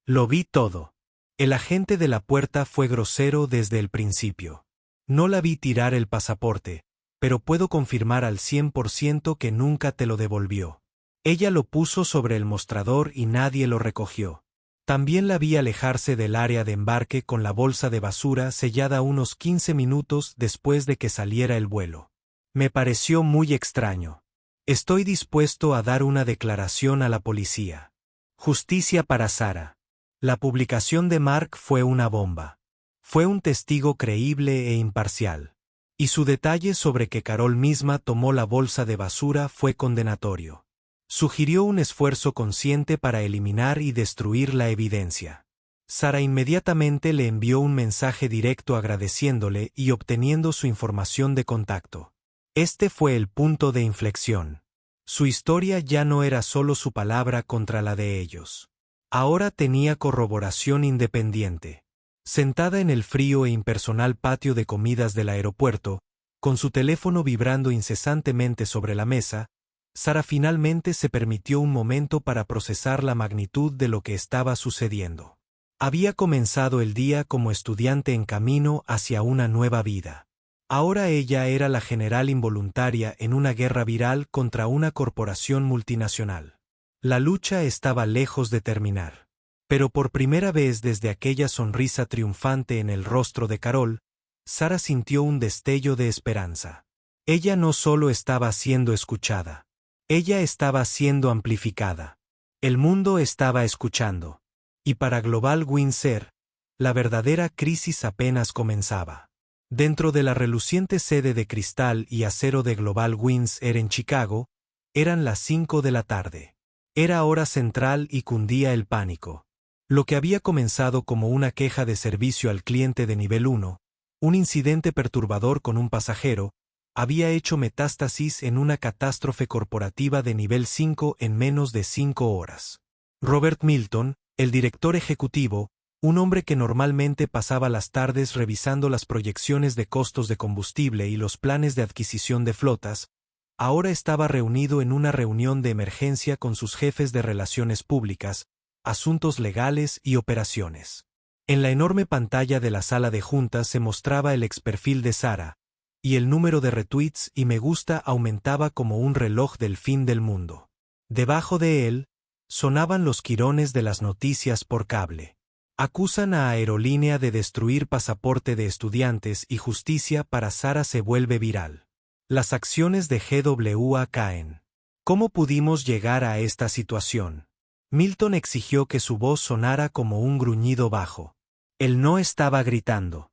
Lo vi todo. El agente de la puerta fue grosero desde el principio. No la vi tirar el pasaporte, pero puedo confirmar al 100% que nunca te lo devolvió. Ella lo puso sobre el mostrador y nadie lo recogió. También la vi alejarse del área de embarque con la bolsa de basura sellada unos 15 minutos después de que saliera el vuelo. Me pareció muy extraño. Estoy dispuesto a dar una declaración a la policía. Justicia para Sara. La publicación de Mark fue una bomba. Fue un testigo creíble e imparcial. Y su detalle sobre que Carol misma tomó la bolsa de basura fue condenatorio. Sugirió un esfuerzo consciente para eliminar y destruir la evidencia. Sara inmediatamente le envió un mensaje directo agradeciéndole y obteniendo su información de contacto. Este fue el punto de inflexión. Su historia ya no era solo su palabra contra la de ellos. Ahora tenía corroboración independiente. Sentada en el frío e impersonal patio de comidas del aeropuerto, con su teléfono vibrando incesantemente sobre la mesa, Sara finalmente se permitió un momento para procesar la magnitud de lo que estaba sucediendo. Había comenzado el día como estudiante en camino hacia una nueva vida. Ahora ella era la general involuntaria en una guerra viral contra una corporación multinacional. La lucha estaba lejos de terminar. Pero por primera vez desde aquella sonrisa triunfante en el rostro de Carol, Sara sintió un destello de esperanza. Ella no solo estaba siendo escuchada. Ella estaba siendo amplificada. El mundo estaba escuchando. Y para Global Wins Air, la verdadera crisis apenas comenzaba. Dentro de la reluciente sede de cristal y acero de Global Wins Air en Chicago, eran las 5 de la tarde. Era hora central y cundía el pánico. Lo que había comenzado como una queja de servicio al cliente de nivel 1, un incidente perturbador con un pasajero, había hecho metástasis en una catástrofe corporativa de nivel 5 en menos de 5 horas. Robert Milton, el director ejecutivo, un hombre que normalmente pasaba las tardes revisando las proyecciones de costos de combustible y los planes de adquisición de flotas, ahora estaba reunido en una reunión de emergencia con sus jefes de relaciones públicas, asuntos legales y operaciones. En la enorme pantalla de la sala de juntas se mostraba el experfil de Sara, y el número de retweets y me gusta aumentaba como un reloj del fin del mundo. Debajo de él, sonaban los quirones de las noticias por cable. Acusan a aerolínea de destruir pasaporte de estudiantes y justicia para Sara se vuelve viral. Las acciones de GWA caen. ¿Cómo pudimos llegar a esta situación? Milton exigió que su voz sonara como un gruñido bajo. Él no estaba gritando.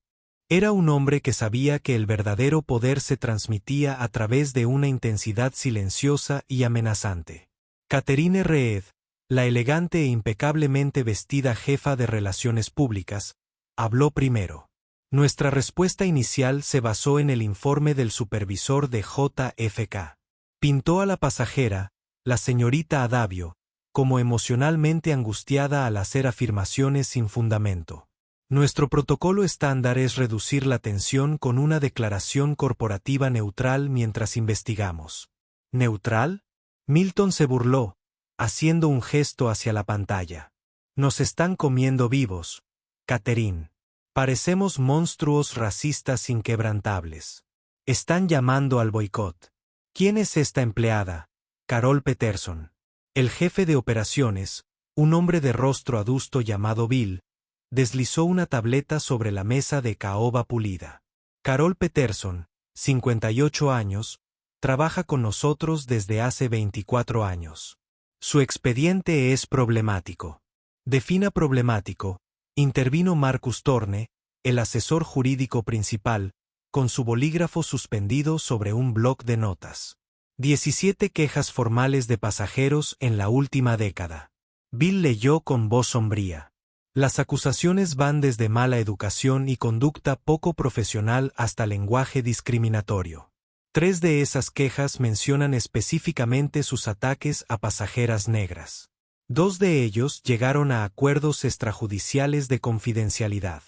Era un hombre que sabía que el verdadero poder se transmitía a través de una intensidad silenciosa y amenazante. Catherine Reed, la elegante e impecablemente vestida jefa de relaciones públicas, habló primero. Nuestra respuesta inicial se basó en el informe del supervisor de JFK. Pintó a la pasajera, la señorita Adavio, como emocionalmente angustiada al hacer afirmaciones sin fundamento. Nuestro protocolo estándar es reducir la tensión con una declaración corporativa neutral mientras investigamos. ¿Neutral? Milton se burló, haciendo un gesto hacia la pantalla. Nos están comiendo vivos, Catherine. Parecemos monstruos racistas inquebrantables. Están llamando al boicot. ¿Quién es esta empleada? Carol Peterson. El jefe de operaciones, un hombre de rostro adusto llamado Bill, deslizó una tableta sobre la mesa de caoba pulida. Carol Peterson, 58 años, trabaja con nosotros desde hace 24 años. Su expediente es problemático. Defina problemático, intervino Marcus Thorne, el asesor jurídico principal, con su bolígrafo suspendido sobre un bloc de notas. 17 quejas formales de pasajeros en la última década. Bill leyó con voz sombría. Las acusaciones van desde mala educación y conducta poco profesional hasta lenguaje discriminatorio. 3 de esas quejas mencionan específicamente sus ataques a pasajeras negras. 2 de ellos llegaron a acuerdos extrajudiciales de confidencialidad.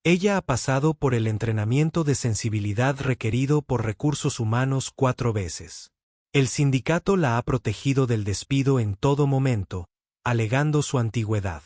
Ella ha pasado por el entrenamiento de sensibilidad requerido por recursos humanos 4 veces. El sindicato la ha protegido del despido en todo momento, alegando su antigüedad.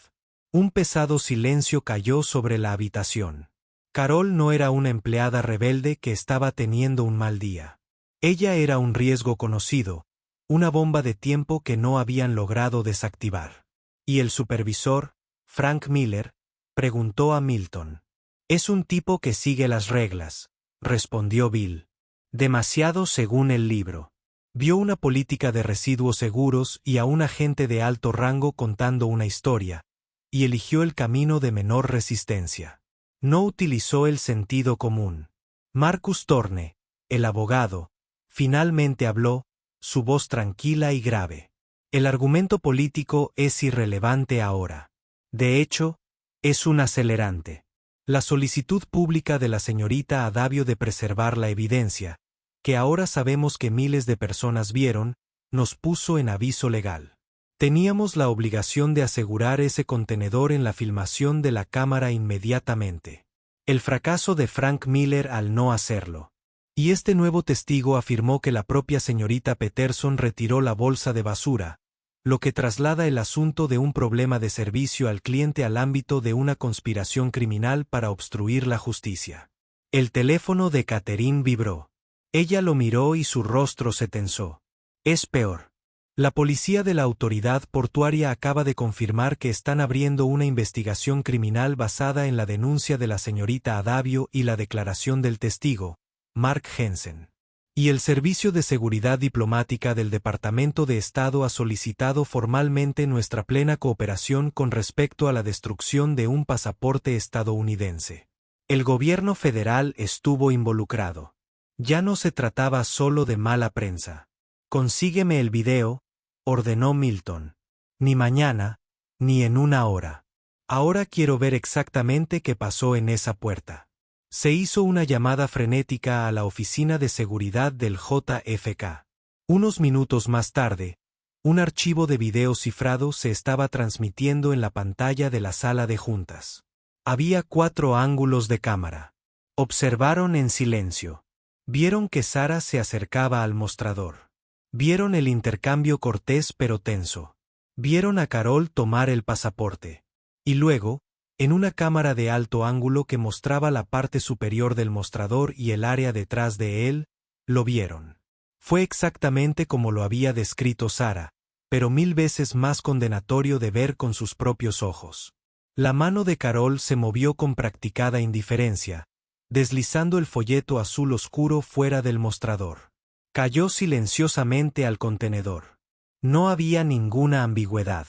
Un pesado silencio cayó sobre la habitación. Carol no era una empleada rebelde que estaba teniendo un mal día. Ella era un riesgo conocido, una bomba de tiempo que no habían logrado desactivar. Y el supervisor, Frank Miller, preguntó a Milton. Es un tipo que sigue las reglas, respondió Bill. Demasiado según el libro. Vio una política de residuos seguros y a un agente de alto rango contando una historia, y eligió el camino de menor resistencia. No utilizó el sentido común. Marcus Thorne, el abogado, finalmente habló, su voz tranquila y grave. El argumento político es irrelevante ahora. De hecho, es un acelerante. La solicitud pública de la señorita Adavio de preservar la evidencia, que ahora sabemos que miles de personas vieron, nos puso en aviso legal. Teníamos la obligación de asegurar ese contenedor en la filmación de la cámara inmediatamente. El fracaso de Frank Miller al no hacerlo. Y este nuevo testigo afirmó que la propia señorita Peterson retiró la bolsa de basura, lo que traslada el asunto de un problema de servicio al cliente al ámbito de una conspiración criminal para obstruir la justicia. El teléfono de Catherine vibró. Ella lo miró y su rostro se tensó. Es peor. La policía de la autoridad portuaria acaba de confirmar que están abriendo una investigación criminal basada en la denuncia de la señorita Adavio y la declaración del testigo, Mark Jensen. Y el Servicio de Seguridad Diplomática del Departamento de Estado ha solicitado formalmente nuestra plena cooperación con respecto a la destrucción de un pasaporte estadounidense. El gobierno federal estuvo involucrado. Ya no se trataba solo de mala prensa. Consígueme el video, ordenó Milton. Ni mañana, ni en una hora. Ahora quiero ver exactamente qué pasó en esa puerta. Se hizo una llamada frenética a la oficina de seguridad del JFK. Unos minutos más tarde, un archivo de video cifrado se estaba transmitiendo en la pantalla de la sala de juntas. Había 4 ángulos de cámara. Observaron en silencio. Vieron que Sara se acercaba al mostrador. Vieron el intercambio cortés pero tenso. Vieron a Carol tomar el pasaporte. Y luego, en una cámara de alto ángulo que mostraba la parte superior del mostrador y el área detrás de él, lo vieron. Fue exactamente como lo había descrito Sara, pero 1000 veces más condenatorio de ver con sus propios ojos. La mano de Carol se movió con practicada indiferencia, deslizando el folleto azul oscuro fuera del mostrador. Cayó silenciosamente al contenedor. No había ninguna ambigüedad.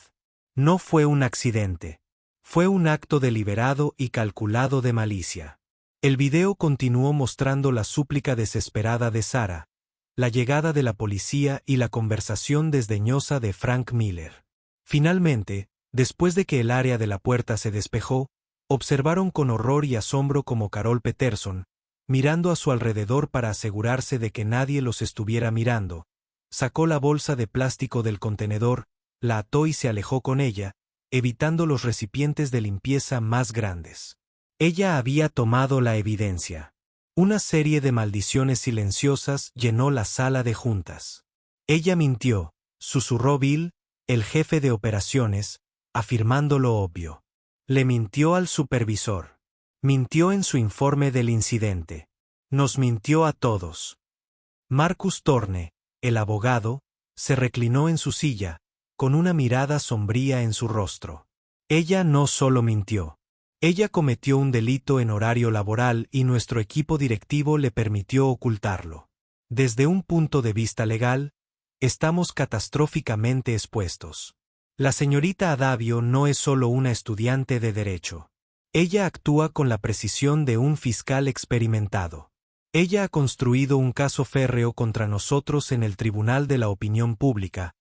No fue un accidente. Fue un acto deliberado y calculado de malicia. El video continuó mostrando la súplica desesperada de Sara, la llegada de la policía y la conversación desdeñosa de Frank Miller. Finalmente, después de que el área de la puerta se despejó, observaron con horror y asombro como Carol Peterson, mirando a su alrededor para asegurarse de que nadie los estuviera mirando, sacó la bolsa de plástico del contenedor, la ató y se alejó con ella, evitando los recipientes de limpieza más grandes. Ella había tomado la evidencia. Una serie de maldiciones silenciosas llenó la sala de juntas. Ella mintió, susurró Bill, el jefe de operaciones, afirmando lo obvio. Le mintió al supervisor. Mintió en su informe del incidente. Nos mintió a todos. Marcus Thorne, el abogado, se reclinó en su silla, con una mirada sombría en su rostro. Ella no solo mintió. Ella cometió un delito en horario laboral y nuestro equipo directivo le permitió ocultarlo. Desde un punto de vista legal, estamos catastróficamente expuestos. La señorita Adavio no es solo una estudiante de derecho. Ella actúa con la precisión de un fiscal experimentado. Ella ha construido un caso férreo contra nosotros en el Tribunal de la Opinión Pública,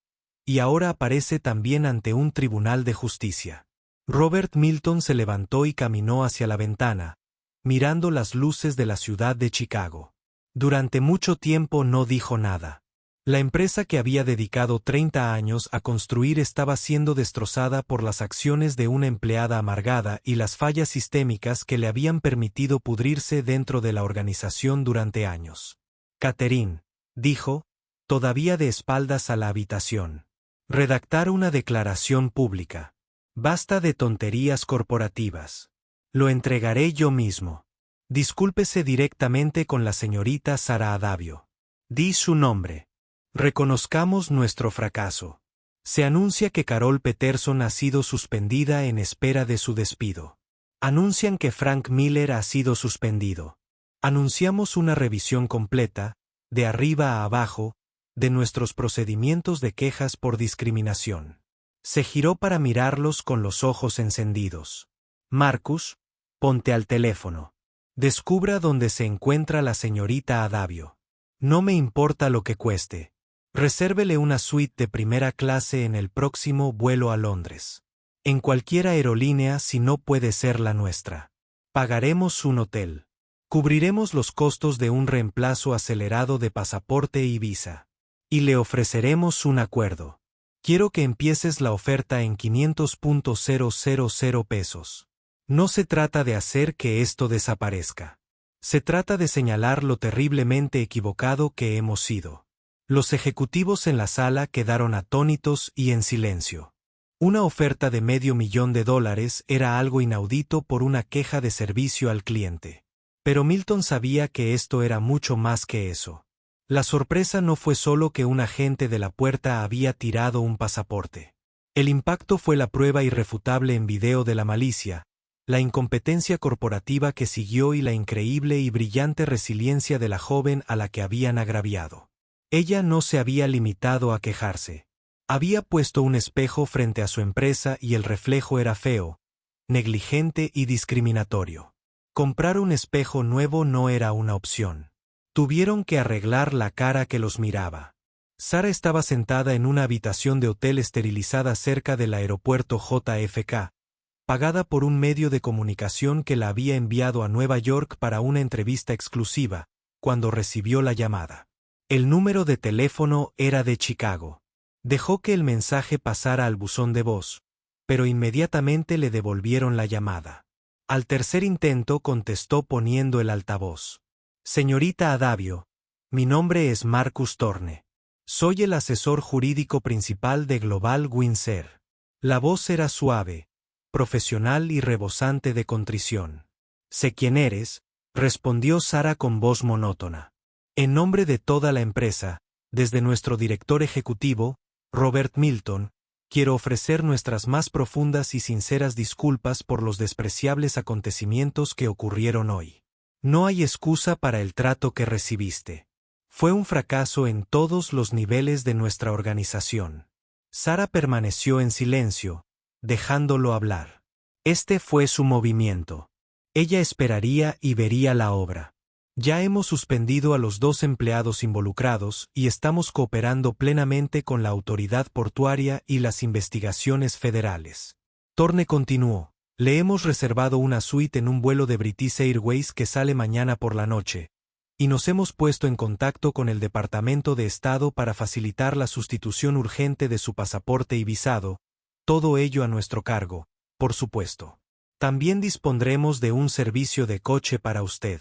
y ahora aparece también ante un tribunal de justicia. Robert Milton se levantó y caminó hacia la ventana, mirando las luces de la ciudad de Chicago. Durante mucho tiempo no dijo nada. La empresa que había dedicado 30 años a construir estaba siendo destrozada por las acciones de una empleada amargada y las fallas sistémicas que le habían permitido pudrirse dentro de la organización durante años. Catherine, dijo, todavía de espaldas a la habitación. Redactar una declaración pública. Basta de tonterías corporativas. Lo entregaré yo mismo. Discúlpese directamente con la señorita Sara Adavio. Di su nombre. Reconozcamos nuestro fracaso. Se anuncia que Carol Peterson ha sido suspendida en espera de su despido. Anuncian que Frank Miller ha sido suspendido. Anunciamos una revisión completa, de arriba a abajo, de nuestros procedimientos de quejas por discriminación. Se giró para mirarlos con los ojos encendidos. Marcus, ponte al teléfono. Descubra dónde se encuentra la señorita Adavio. No me importa lo que cueste. Resérvele una suite de primera clase en el próximo vuelo a Londres. En cualquier aerolínea si no puede ser la nuestra. Pagaremos un hotel. Cubriremos los costos de un reemplazo acelerado de pasaporte y visa. Y le ofreceremos un acuerdo. Quiero que empieces la oferta en 500.000 pesos. No se trata de hacer que esto desaparezca. Se trata de señalar lo terriblemente equivocado que hemos sido. Los ejecutivos en la sala quedaron atónitos y en silencio. Una oferta de $500,000 era algo inaudito por una queja de servicio al cliente. Pero Milton sabía que esto era mucho más que eso. La sorpresa no fue solo que un agente de la puerta había tirado un pasaporte. El impacto fue la prueba irrefutable en video de la malicia, la incompetencia corporativa que siguió y la increíble y brillante resiliencia de la joven a la que habían agraviado. Ella no se había limitado a quejarse. Había puesto un espejo frente a su empresa y el reflejo era feo, negligente y discriminatorio. Comprar un espejo nuevo no era una opción. Tuvieron que arreglar la cara que los miraba. Sara estaba sentada en una habitación de hotel esterilizada cerca del aeropuerto JFK, pagada por un medio de comunicación que la había enviado a Nueva York para una entrevista exclusiva, cuando recibió la llamada. El número de teléfono era de Chicago. Dejó que el mensaje pasara al buzón de voz, pero inmediatamente le devolvieron la llamada. Al tercer intento contestó poniendo el altavoz. Señorita Adavio, mi nombre es Marcus Thorne. Soy el asesor jurídico principal de Global Windsor. La voz era suave, profesional y rebosante de contrición. Sé quién eres, respondió Sara con voz monótona. En nombre de toda la empresa, desde nuestro director ejecutivo, Robert Milton, quiero ofrecer nuestras más profundas y sinceras disculpas por los despreciables acontecimientos que ocurrieron hoy. No hay excusa para el trato que recibiste. Fue un fracaso en todos los niveles de nuestra organización. Sara permaneció en silencio, dejándolo hablar. Este fue su movimiento. Ella esperaría y vería la obra. Ya hemos suspendido a los 2 empleados involucrados y estamos cooperando plenamente con la autoridad portuaria y las investigaciones federales. Thorne continuó. Le hemos reservado una suite en un vuelo de British Airways que sale mañana por la noche, y nos hemos puesto en contacto con el Departamento de Estado para facilitar la sustitución urgente de su pasaporte y visado, todo ello a nuestro cargo, por supuesto. También dispondremos de un servicio de coche para usted.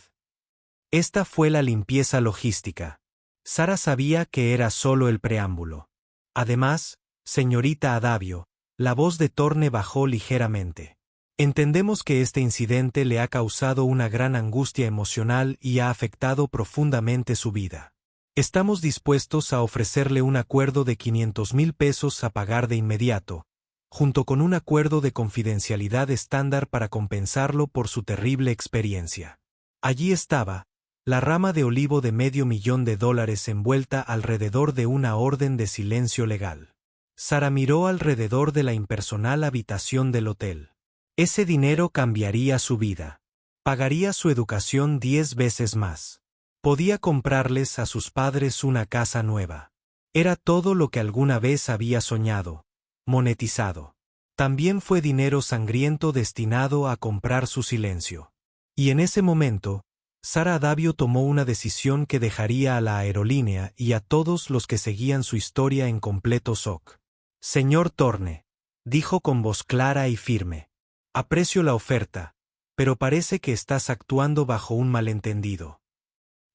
Esta fue la limpieza logística. Sara sabía que era solo el preámbulo. Además, señorita Adavio, la voz de Thorne bajó ligeramente. Entendemos que este incidente le ha causado una gran angustia emocional y ha afectado profundamente su vida. Estamos dispuestos a ofrecerle un acuerdo de 500,000 pesos a pagar de inmediato, junto con un acuerdo de confidencialidad estándar para compensarlo por su terrible experiencia. Allí estaba, la rama de olivo de $500,000 envuelta alrededor de una orden de silencio legal. Sara miró alrededor de la impersonal habitación del hotel. Ese dinero cambiaría su vida. Pagaría su educación 10 veces más. Podía comprarles a sus padres una casa nueva. Era todo lo que alguna vez había soñado, monetizado. También fue dinero sangriento destinado a comprar su silencio. Y en ese momento, Sara Adavio tomó una decisión que dejaría a la aerolínea y a todos los que seguían su historia en completo shock. Señor Thorne, dijo con voz clara y firme. Aprecio la oferta, pero parece que estás actuando bajo un malentendido.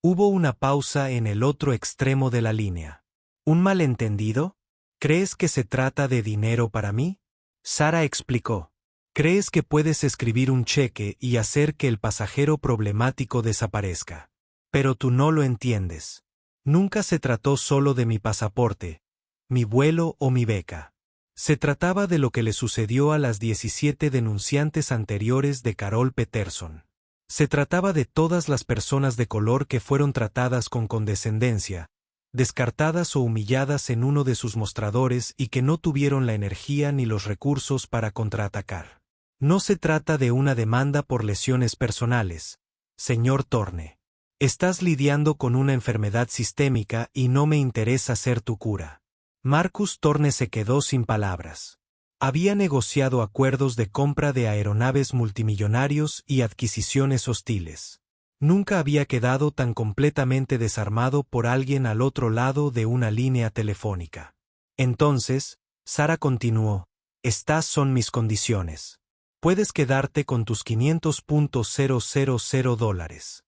Hubo una pausa en el otro extremo de la línea. ¿Un malentendido? ¿Crees que se trata de dinero para mí? Sara explicó. ¿Crees que puedes escribir un cheque y hacer que el pasajero problemático desaparezca? Pero tú no lo entiendes. Nunca se trató solo de mi pasaporte, mi vuelo o mi beca. Se trataba de lo que le sucedió a las 17 denunciantes anteriores de Carol Peterson. Se trataba de todas las personas de color que fueron tratadas con condescendencia, descartadas o humilladas en uno de sus mostradores y que no tuvieron la energía ni los recursos para contraatacar. No se trata de una demanda por lesiones personales, señor Thorne. Estás lidiando con una enfermedad sistémica y no me interesa ser tu cura. Marcus Thorne se quedó sin palabras. Había negociado acuerdos de compra de aeronaves multimillonarios y adquisiciones hostiles. Nunca había quedado tan completamente desarmado por alguien al otro lado de una línea telefónica. Entonces, Sara continuó, estas son mis condiciones. Puedes quedarte con tus $500,000.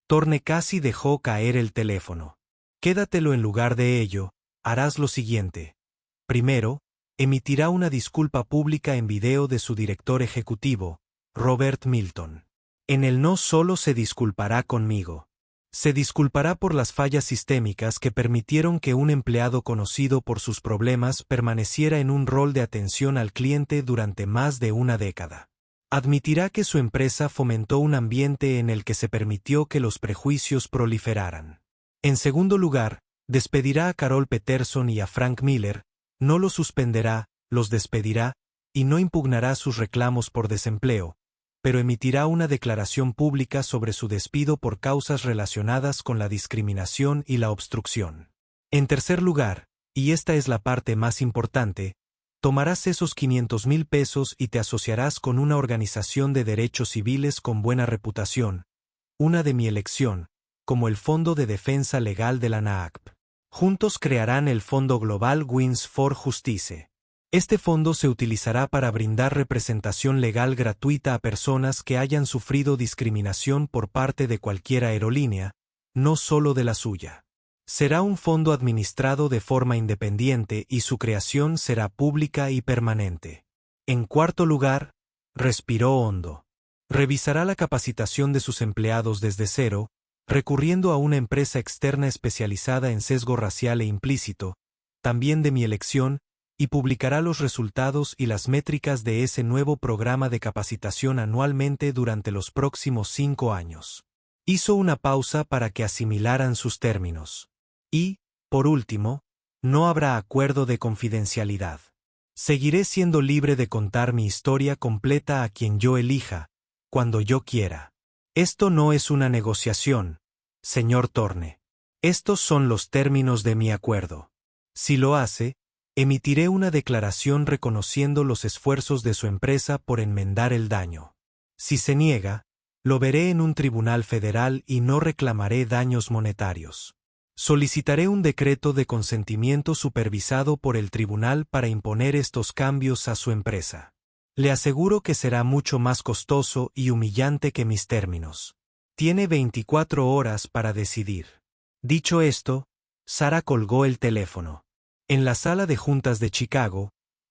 Thorne casi dejó caer el teléfono. Quédatelo en lugar de ello. Harás lo siguiente. Primero, emitirá una disculpa pública en video de su director ejecutivo, Robert Milton. En él no solo se disculpará conmigo. Se disculpará por las fallas sistémicas que permitieron que un empleado conocido por sus problemas permaneciera en un rol de atención al cliente durante más de una década. Admitirá que su empresa fomentó un ambiente en el que se permitió que los prejuicios proliferaran. En segundo lugar, despedirá a Carol Peterson y a Frank Miller, no los suspenderá, los despedirá, y no impugnará sus reclamos por desempleo, pero emitirá una declaración pública sobre su despido por causas relacionadas con la discriminación y la obstrucción. En tercer lugar, y esta es la parte más importante, tomarás esos 500,000 pesos y te asociarás con una organización de derechos civiles con buena reputación, una de mi elección, como el Fondo de Defensa Legal de la NAACP. Juntos crearán el Fondo Global Wins for Justice. Este fondo se utilizará para brindar representación legal gratuita a personas que hayan sufrido discriminación por parte de cualquier aerolínea, no solo de la suya. Será un fondo administrado de forma independiente y su creación será pública y permanente. En cuarto lugar, respiró hondo. Revisará la capacitación de sus empleados desde cero, recurriendo a una empresa externa especializada en sesgo racial e implícito, también de mi elección, y publicará los resultados y las métricas de ese nuevo programa de capacitación anualmente durante los próximos 5 años. Hizo una pausa para que asimilaran sus términos. Y, por último, no habrá acuerdo de confidencialidad. Seguiré siendo libre de contar mi historia completa a quien yo elija, cuando yo quiera. Esto no es una negociación, señor Thorne. Estos son los términos de mi acuerdo. Si lo hace, emitiré una declaración reconociendo los esfuerzos de su empresa por enmendar el daño. Si se niega, lo veré en un tribunal federal y no reclamaré daños monetarios. Solicitaré un decreto de consentimiento supervisado por el tribunal para imponer estos cambios a su empresa. Le aseguro que será mucho más costoso y humillante que mis términos. Tiene 24 horas para decidir. Dicho esto, Sara colgó el teléfono. En la sala de juntas de Chicago,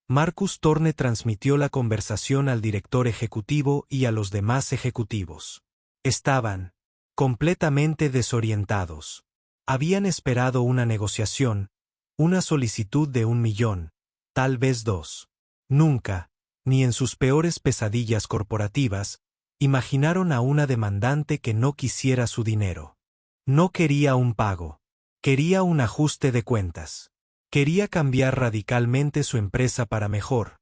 Marcus Thorne transmitió la conversación al director ejecutivo y a los demás ejecutivos. Estaban completamente desorientados. Habían esperado una negociación, una solicitud de 1 millón, tal vez 2. Nunca, ni en sus peores pesadillas corporativas, imaginaron a una demandante que no quisiera su dinero. No quería un pago. Quería un ajuste de cuentas. Quería cambiar radicalmente su empresa para mejor,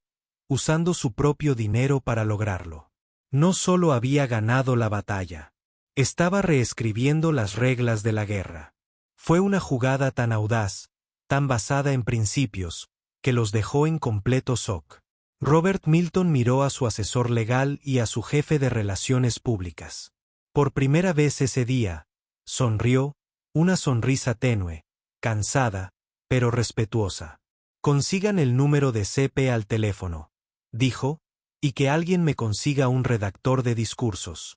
usando su propio dinero para lograrlo. No solo había ganado la batalla, estaba reescribiendo las reglas de la guerra. Fue una jugada tan audaz, tan basada en principios, que los dejó en completo shock. Robert Milton miró a su asesor legal y a su jefe de relaciones públicas. Por primera vez ese día, sonrió, una sonrisa tenue, cansada, pero respetuosa. Consigan el número de CP al teléfono, dijo, y que alguien me consiga un redactor de discursos.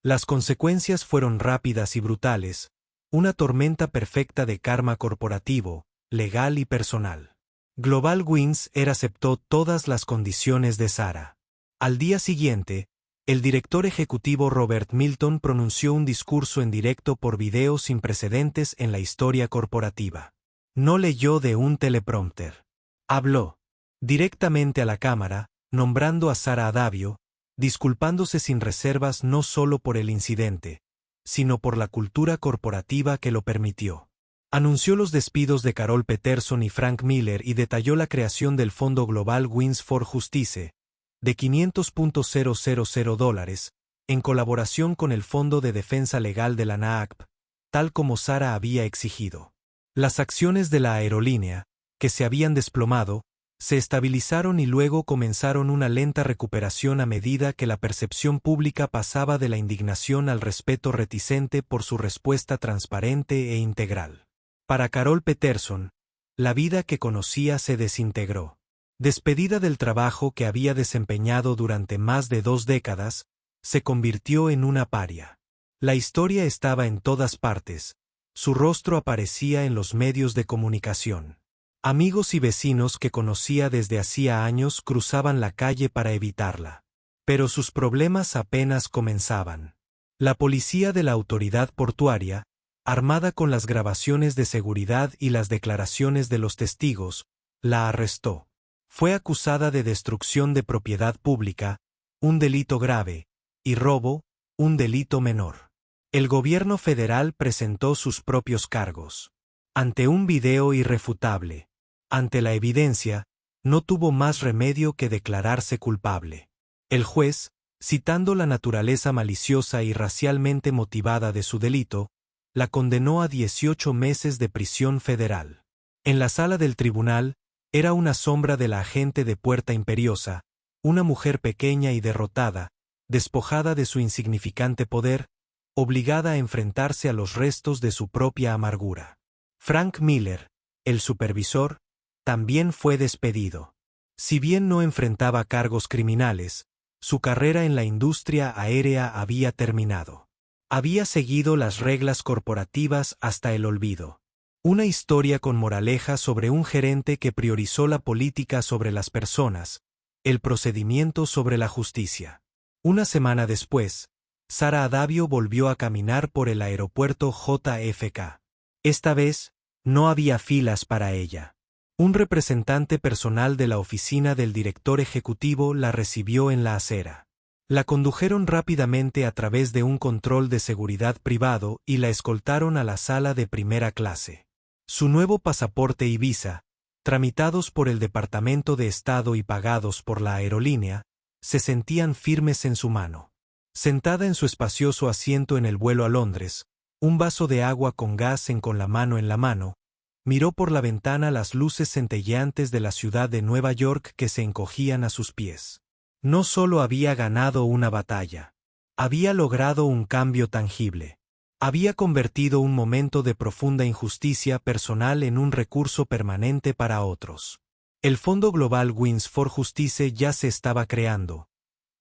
Las consecuencias fueron rápidas y brutales, una tormenta perfecta de karma corporativo, legal y personal. Global Wins aceptó todas las condiciones de Sara. Al día siguiente, el director ejecutivo Robert Milton pronunció un discurso en directo por video sin precedentes en la historia corporativa. No leyó de un teleprompter. Habló directamente a la cámara, nombrando a Sara Adavio, disculpándose sin reservas no solo por el incidente, sino por la cultura corporativa que lo permitió. Anunció los despidos de Carol Peterson y Frank Miller y detalló la creación del Fondo Global Wins for Justice, de $500,000, en colaboración con el Fondo de Defensa Legal de la NAACP, tal como Sara había exigido. Las acciones de la aerolínea, que se habían desplomado, se estabilizaron y luego comenzaron una lenta recuperación a medida que la percepción pública pasaba de la indignación al respeto reticente por su respuesta transparente e integral. Para Carol Peterson, la vida que conocía se desintegró. Despedida del trabajo que había desempeñado durante más de 2 décadas, se convirtió en una paria. La historia estaba en todas partes. Su rostro aparecía en los medios de comunicación. Amigos y vecinos que conocía desde hacía años cruzaban la calle para evitarla. Pero sus problemas apenas comenzaban. La policía de la autoridad portuaria, armada con las grabaciones de seguridad y las declaraciones de los testigos, la arrestó. Fue acusada de destrucción de propiedad pública, un delito grave, y robo, un delito menor. El gobierno federal presentó sus propios cargos. Ante un video irrefutable, ante la evidencia, no tuvo más remedio que declararse culpable. El juez, citando la naturaleza maliciosa y racialmente motivada de su delito, la condenó a 18 meses de prisión federal. En la sala del tribunal, era una sombra de la agente de Puerta Imperiosa, una mujer pequeña y derrotada, despojada de su insignificante poder, obligada a enfrentarse a los restos de su propia amargura. Frank Miller, el supervisor, también fue despedido. Si bien no enfrentaba cargos criminales, su carrera en la industria aérea había terminado. Había seguido las reglas corporativas hasta el olvido. Una historia con moraleja sobre un gerente que priorizó la política sobre las personas, el procedimiento sobre la justicia. Una semana después, Sara Adabio volvió a caminar por el aeropuerto JFK. Esta vez, no había filas para ella. Un representante personal de la oficina del director ejecutivo la recibió en la acera. La condujeron rápidamente a través de un control de seguridad privado y la escoltaron a la sala de primera clase. Su nuevo pasaporte y visa, tramitados por el Departamento de Estado y pagados por la aerolínea, se sentían firmes en su mano. Sentada en su espacioso asiento en el vuelo a Londres, un vaso de agua con gas con la mano en la mano, miró por la ventana las luces centelleantes de la ciudad de Nueva York que se encogían a sus pies. No solo había ganado una batalla, había logrado un cambio tangible. Había convertido un momento de profunda injusticia personal en un recurso permanente para otros. El Fondo Global Wins for Justice ya se estaba creando,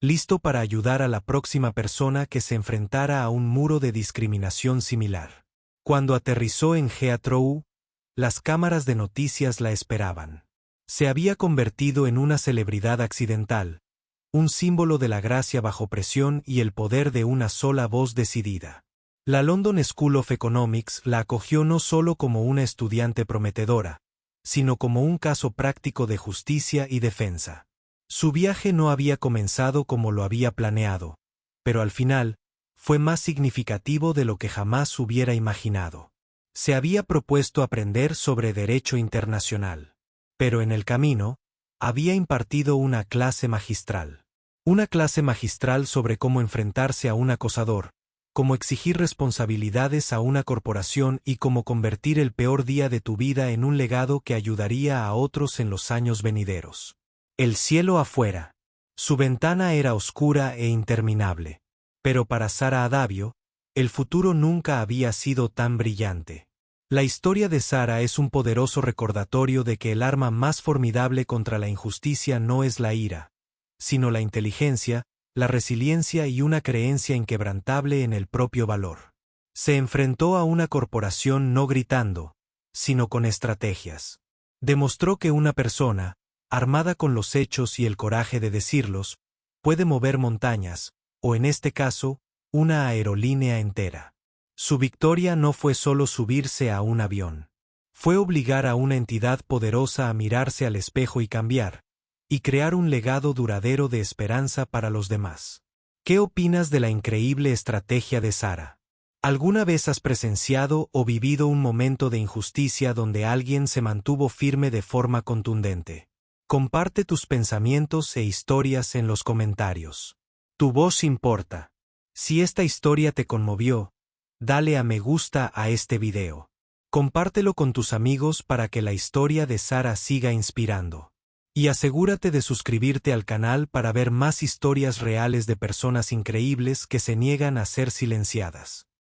listo para ayudar a la próxima persona que se enfrentara a un muro de discriminación similar. Cuando aterrizó en Heathrow, las cámaras de noticias la esperaban. Se había convertido en una celebridad accidental, un símbolo de la gracia bajo presión y el poder de una sola voz decidida. La London School of Economics la acogió no solo como una estudiante prometedora, sino como un caso práctico de justicia y defensa. Su viaje no había comenzado como lo había planeado, pero al final, fue más significativo de lo que jamás hubiera imaginado. Se había propuesto aprender sobre derecho internacional, pero en el camino, había impartido una clase magistral. Una clase magistral sobre cómo enfrentarse a un acosador, cómo exigir responsabilidades a una corporación y cómo convertir el peor día de tu vida en un legado que ayudaría a otros en los años venideros. El cielo afuera. Su ventana era oscura e interminable. Pero para Sara Adabio, el futuro nunca había sido tan brillante. La historia de Sara es un poderoso recordatorio de que el arma más formidable contra la injusticia no es la ira, sino la inteligencia, la resiliencia y una creencia inquebrantable en el propio valor. Se enfrentó a una corporación no gritando, sino con estrategias. Demostró que una persona, armada con los hechos y el coraje de decirlos, puede mover montañas, o en este caso, una aerolínea entera. Su victoria no fue solo subirse a un avión. Fue obligar a una entidad poderosa a mirarse al espejo y cambiar, y crear un legado duradero de esperanza para los demás. ¿Qué opinas de la increíble estrategia de Sara? ¿Alguna vez has presenciado o vivido un momento de injusticia donde alguien se mantuvo firme de forma contundente? Comparte tus pensamientos e historias en los comentarios. Tu voz importa. Si esta historia te conmovió, dale a me gusta a este video. Compártelo con tus amigos para que la historia de Sara siga inspirando. Y asegúrate de suscribirte al canal para ver más historias reales de personas increíbles que se niegan a ser silenciadas.